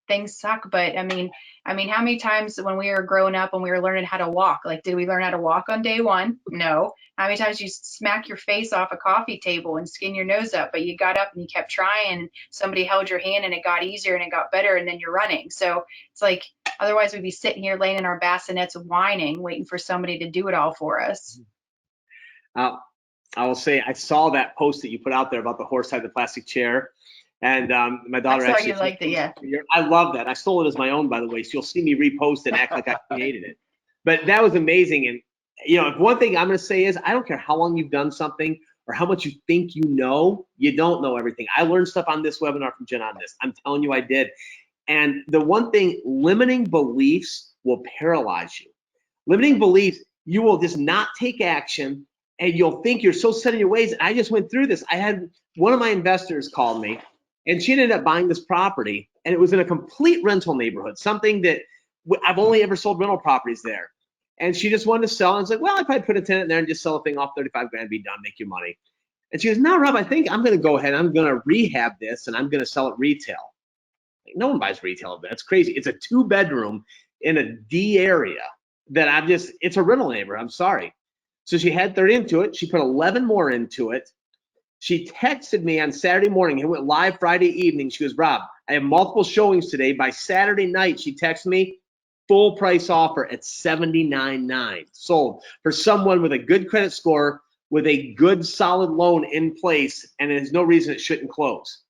things suck, but I mean, how many times when we were growing up, when we were learning how to walk, like, did we learn how to walk on day one? No. How many times you smack your face off a coffee table and skin your nose up, but you got up and you kept trying, somebody held your hand and it got easier and it got better, and then you're running. So it's like, otherwise we'd be sitting here laying in our bassinets whining, waiting for somebody to do it all for us. I will say, I saw that post that you put out there about the horse side, the plastic chair. And my daughter I saw actually you liked it, yeah. I love that. I stole it as my own, by the way. So you'll see me repost and act like I created it. But that was amazing. And if one thing I'm going to say is, I don't care how long you've done something or how much you think you don't know everything. I learned stuff on this webinar from Jenna on this. I'm telling you, I did. And the one thing, limiting beliefs will paralyze you. Limiting beliefs, you will just not take action, and you'll think you're so set in your ways. And I just went through this. I had one of my investors called me, and she ended up buying this property, and it was in a complete rental neighborhood, something that I've only ever sold rental properties there. And she just wanted to sell. And I was like, well, I probably put a tenant there and just sell the thing off 35 grand, be done, make you money. And she goes, no, Rob, I think I'm going to go ahead. I'm going to rehab this, and I'm going to sell it retail. Like, no one buys retail. That's crazy. It's a 2-bedroom in a D area that it's a rental neighborhood. I'm sorry. So she had 30 into it. She put 11 more into it. She texted me on Saturday morning. It went live Friday evening. She goes, Rob, I have multiple showings today. By Saturday night, she texted me, full price offer at $79,900. Sold for someone with a good credit score, with a good solid loan in place, and there's no reason it shouldn't close.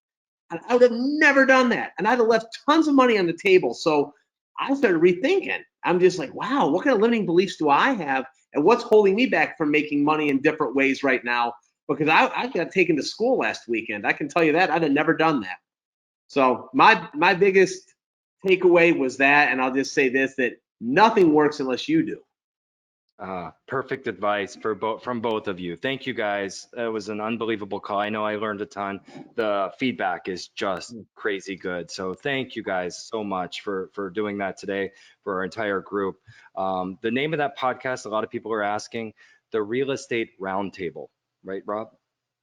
And I would have never done that. And I'd have left tons of money on the table. So I started rethinking. I'm just like, wow, what kind of limiting beliefs do I have? And what's holding me back from making money in different ways right now? Because I got taken to school last weekend. I can tell you that. I'd have never done that. So my biggest takeaway was that, and I'll just say this, that nothing works unless you do. Perfect advice from both of you. Thank you, guys. It was an unbelievable call. I know I learned a ton. The feedback is just crazy good. So thank you guys so much for doing that today for our entire group. The name of that podcast, a lot of people are asking, the Real Estate Roundtable, right, Rob?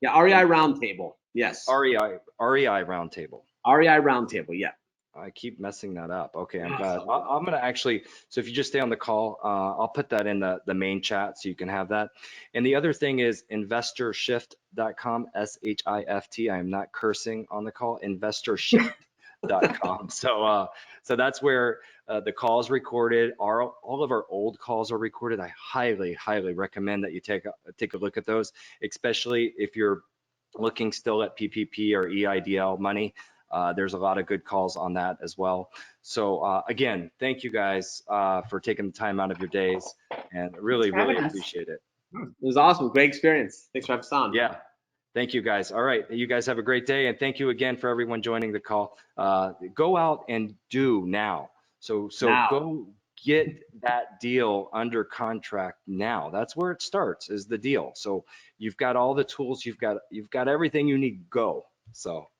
Yeah, REI Roundtable. Yes. REI Roundtable. REI Roundtable. Yeah. I keep messing that up. Okay, I'm glad. I'm gonna actually, so if you just stay on the call, I'll put that in the main chat so you can have that. And the other thing is investorshift.com, SHIFT. I am not cursing on the call, investorshift.com. So that's where the call is recorded. All of our old calls are recorded. I highly, highly recommend that you take a look at those, especially if you're looking still at PPP or EIDL money. There's a lot of good calls on that as well. So again, thank you guys for taking the time out of your days, and really, really appreciate it. It was awesome. Great experience. Thanks for having us on. Yeah. Thank you, guys. All right. You guys have a great day. And thank you again for everyone joining the call. Go out and do now. So now. Go get that deal under contract now. That's where it starts, is the deal. So you've got all the tools. You've got everything you need. Go. So.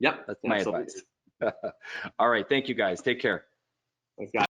Yep. That's my advice. All right. Thank you, guys. Take care. Thanks, guys.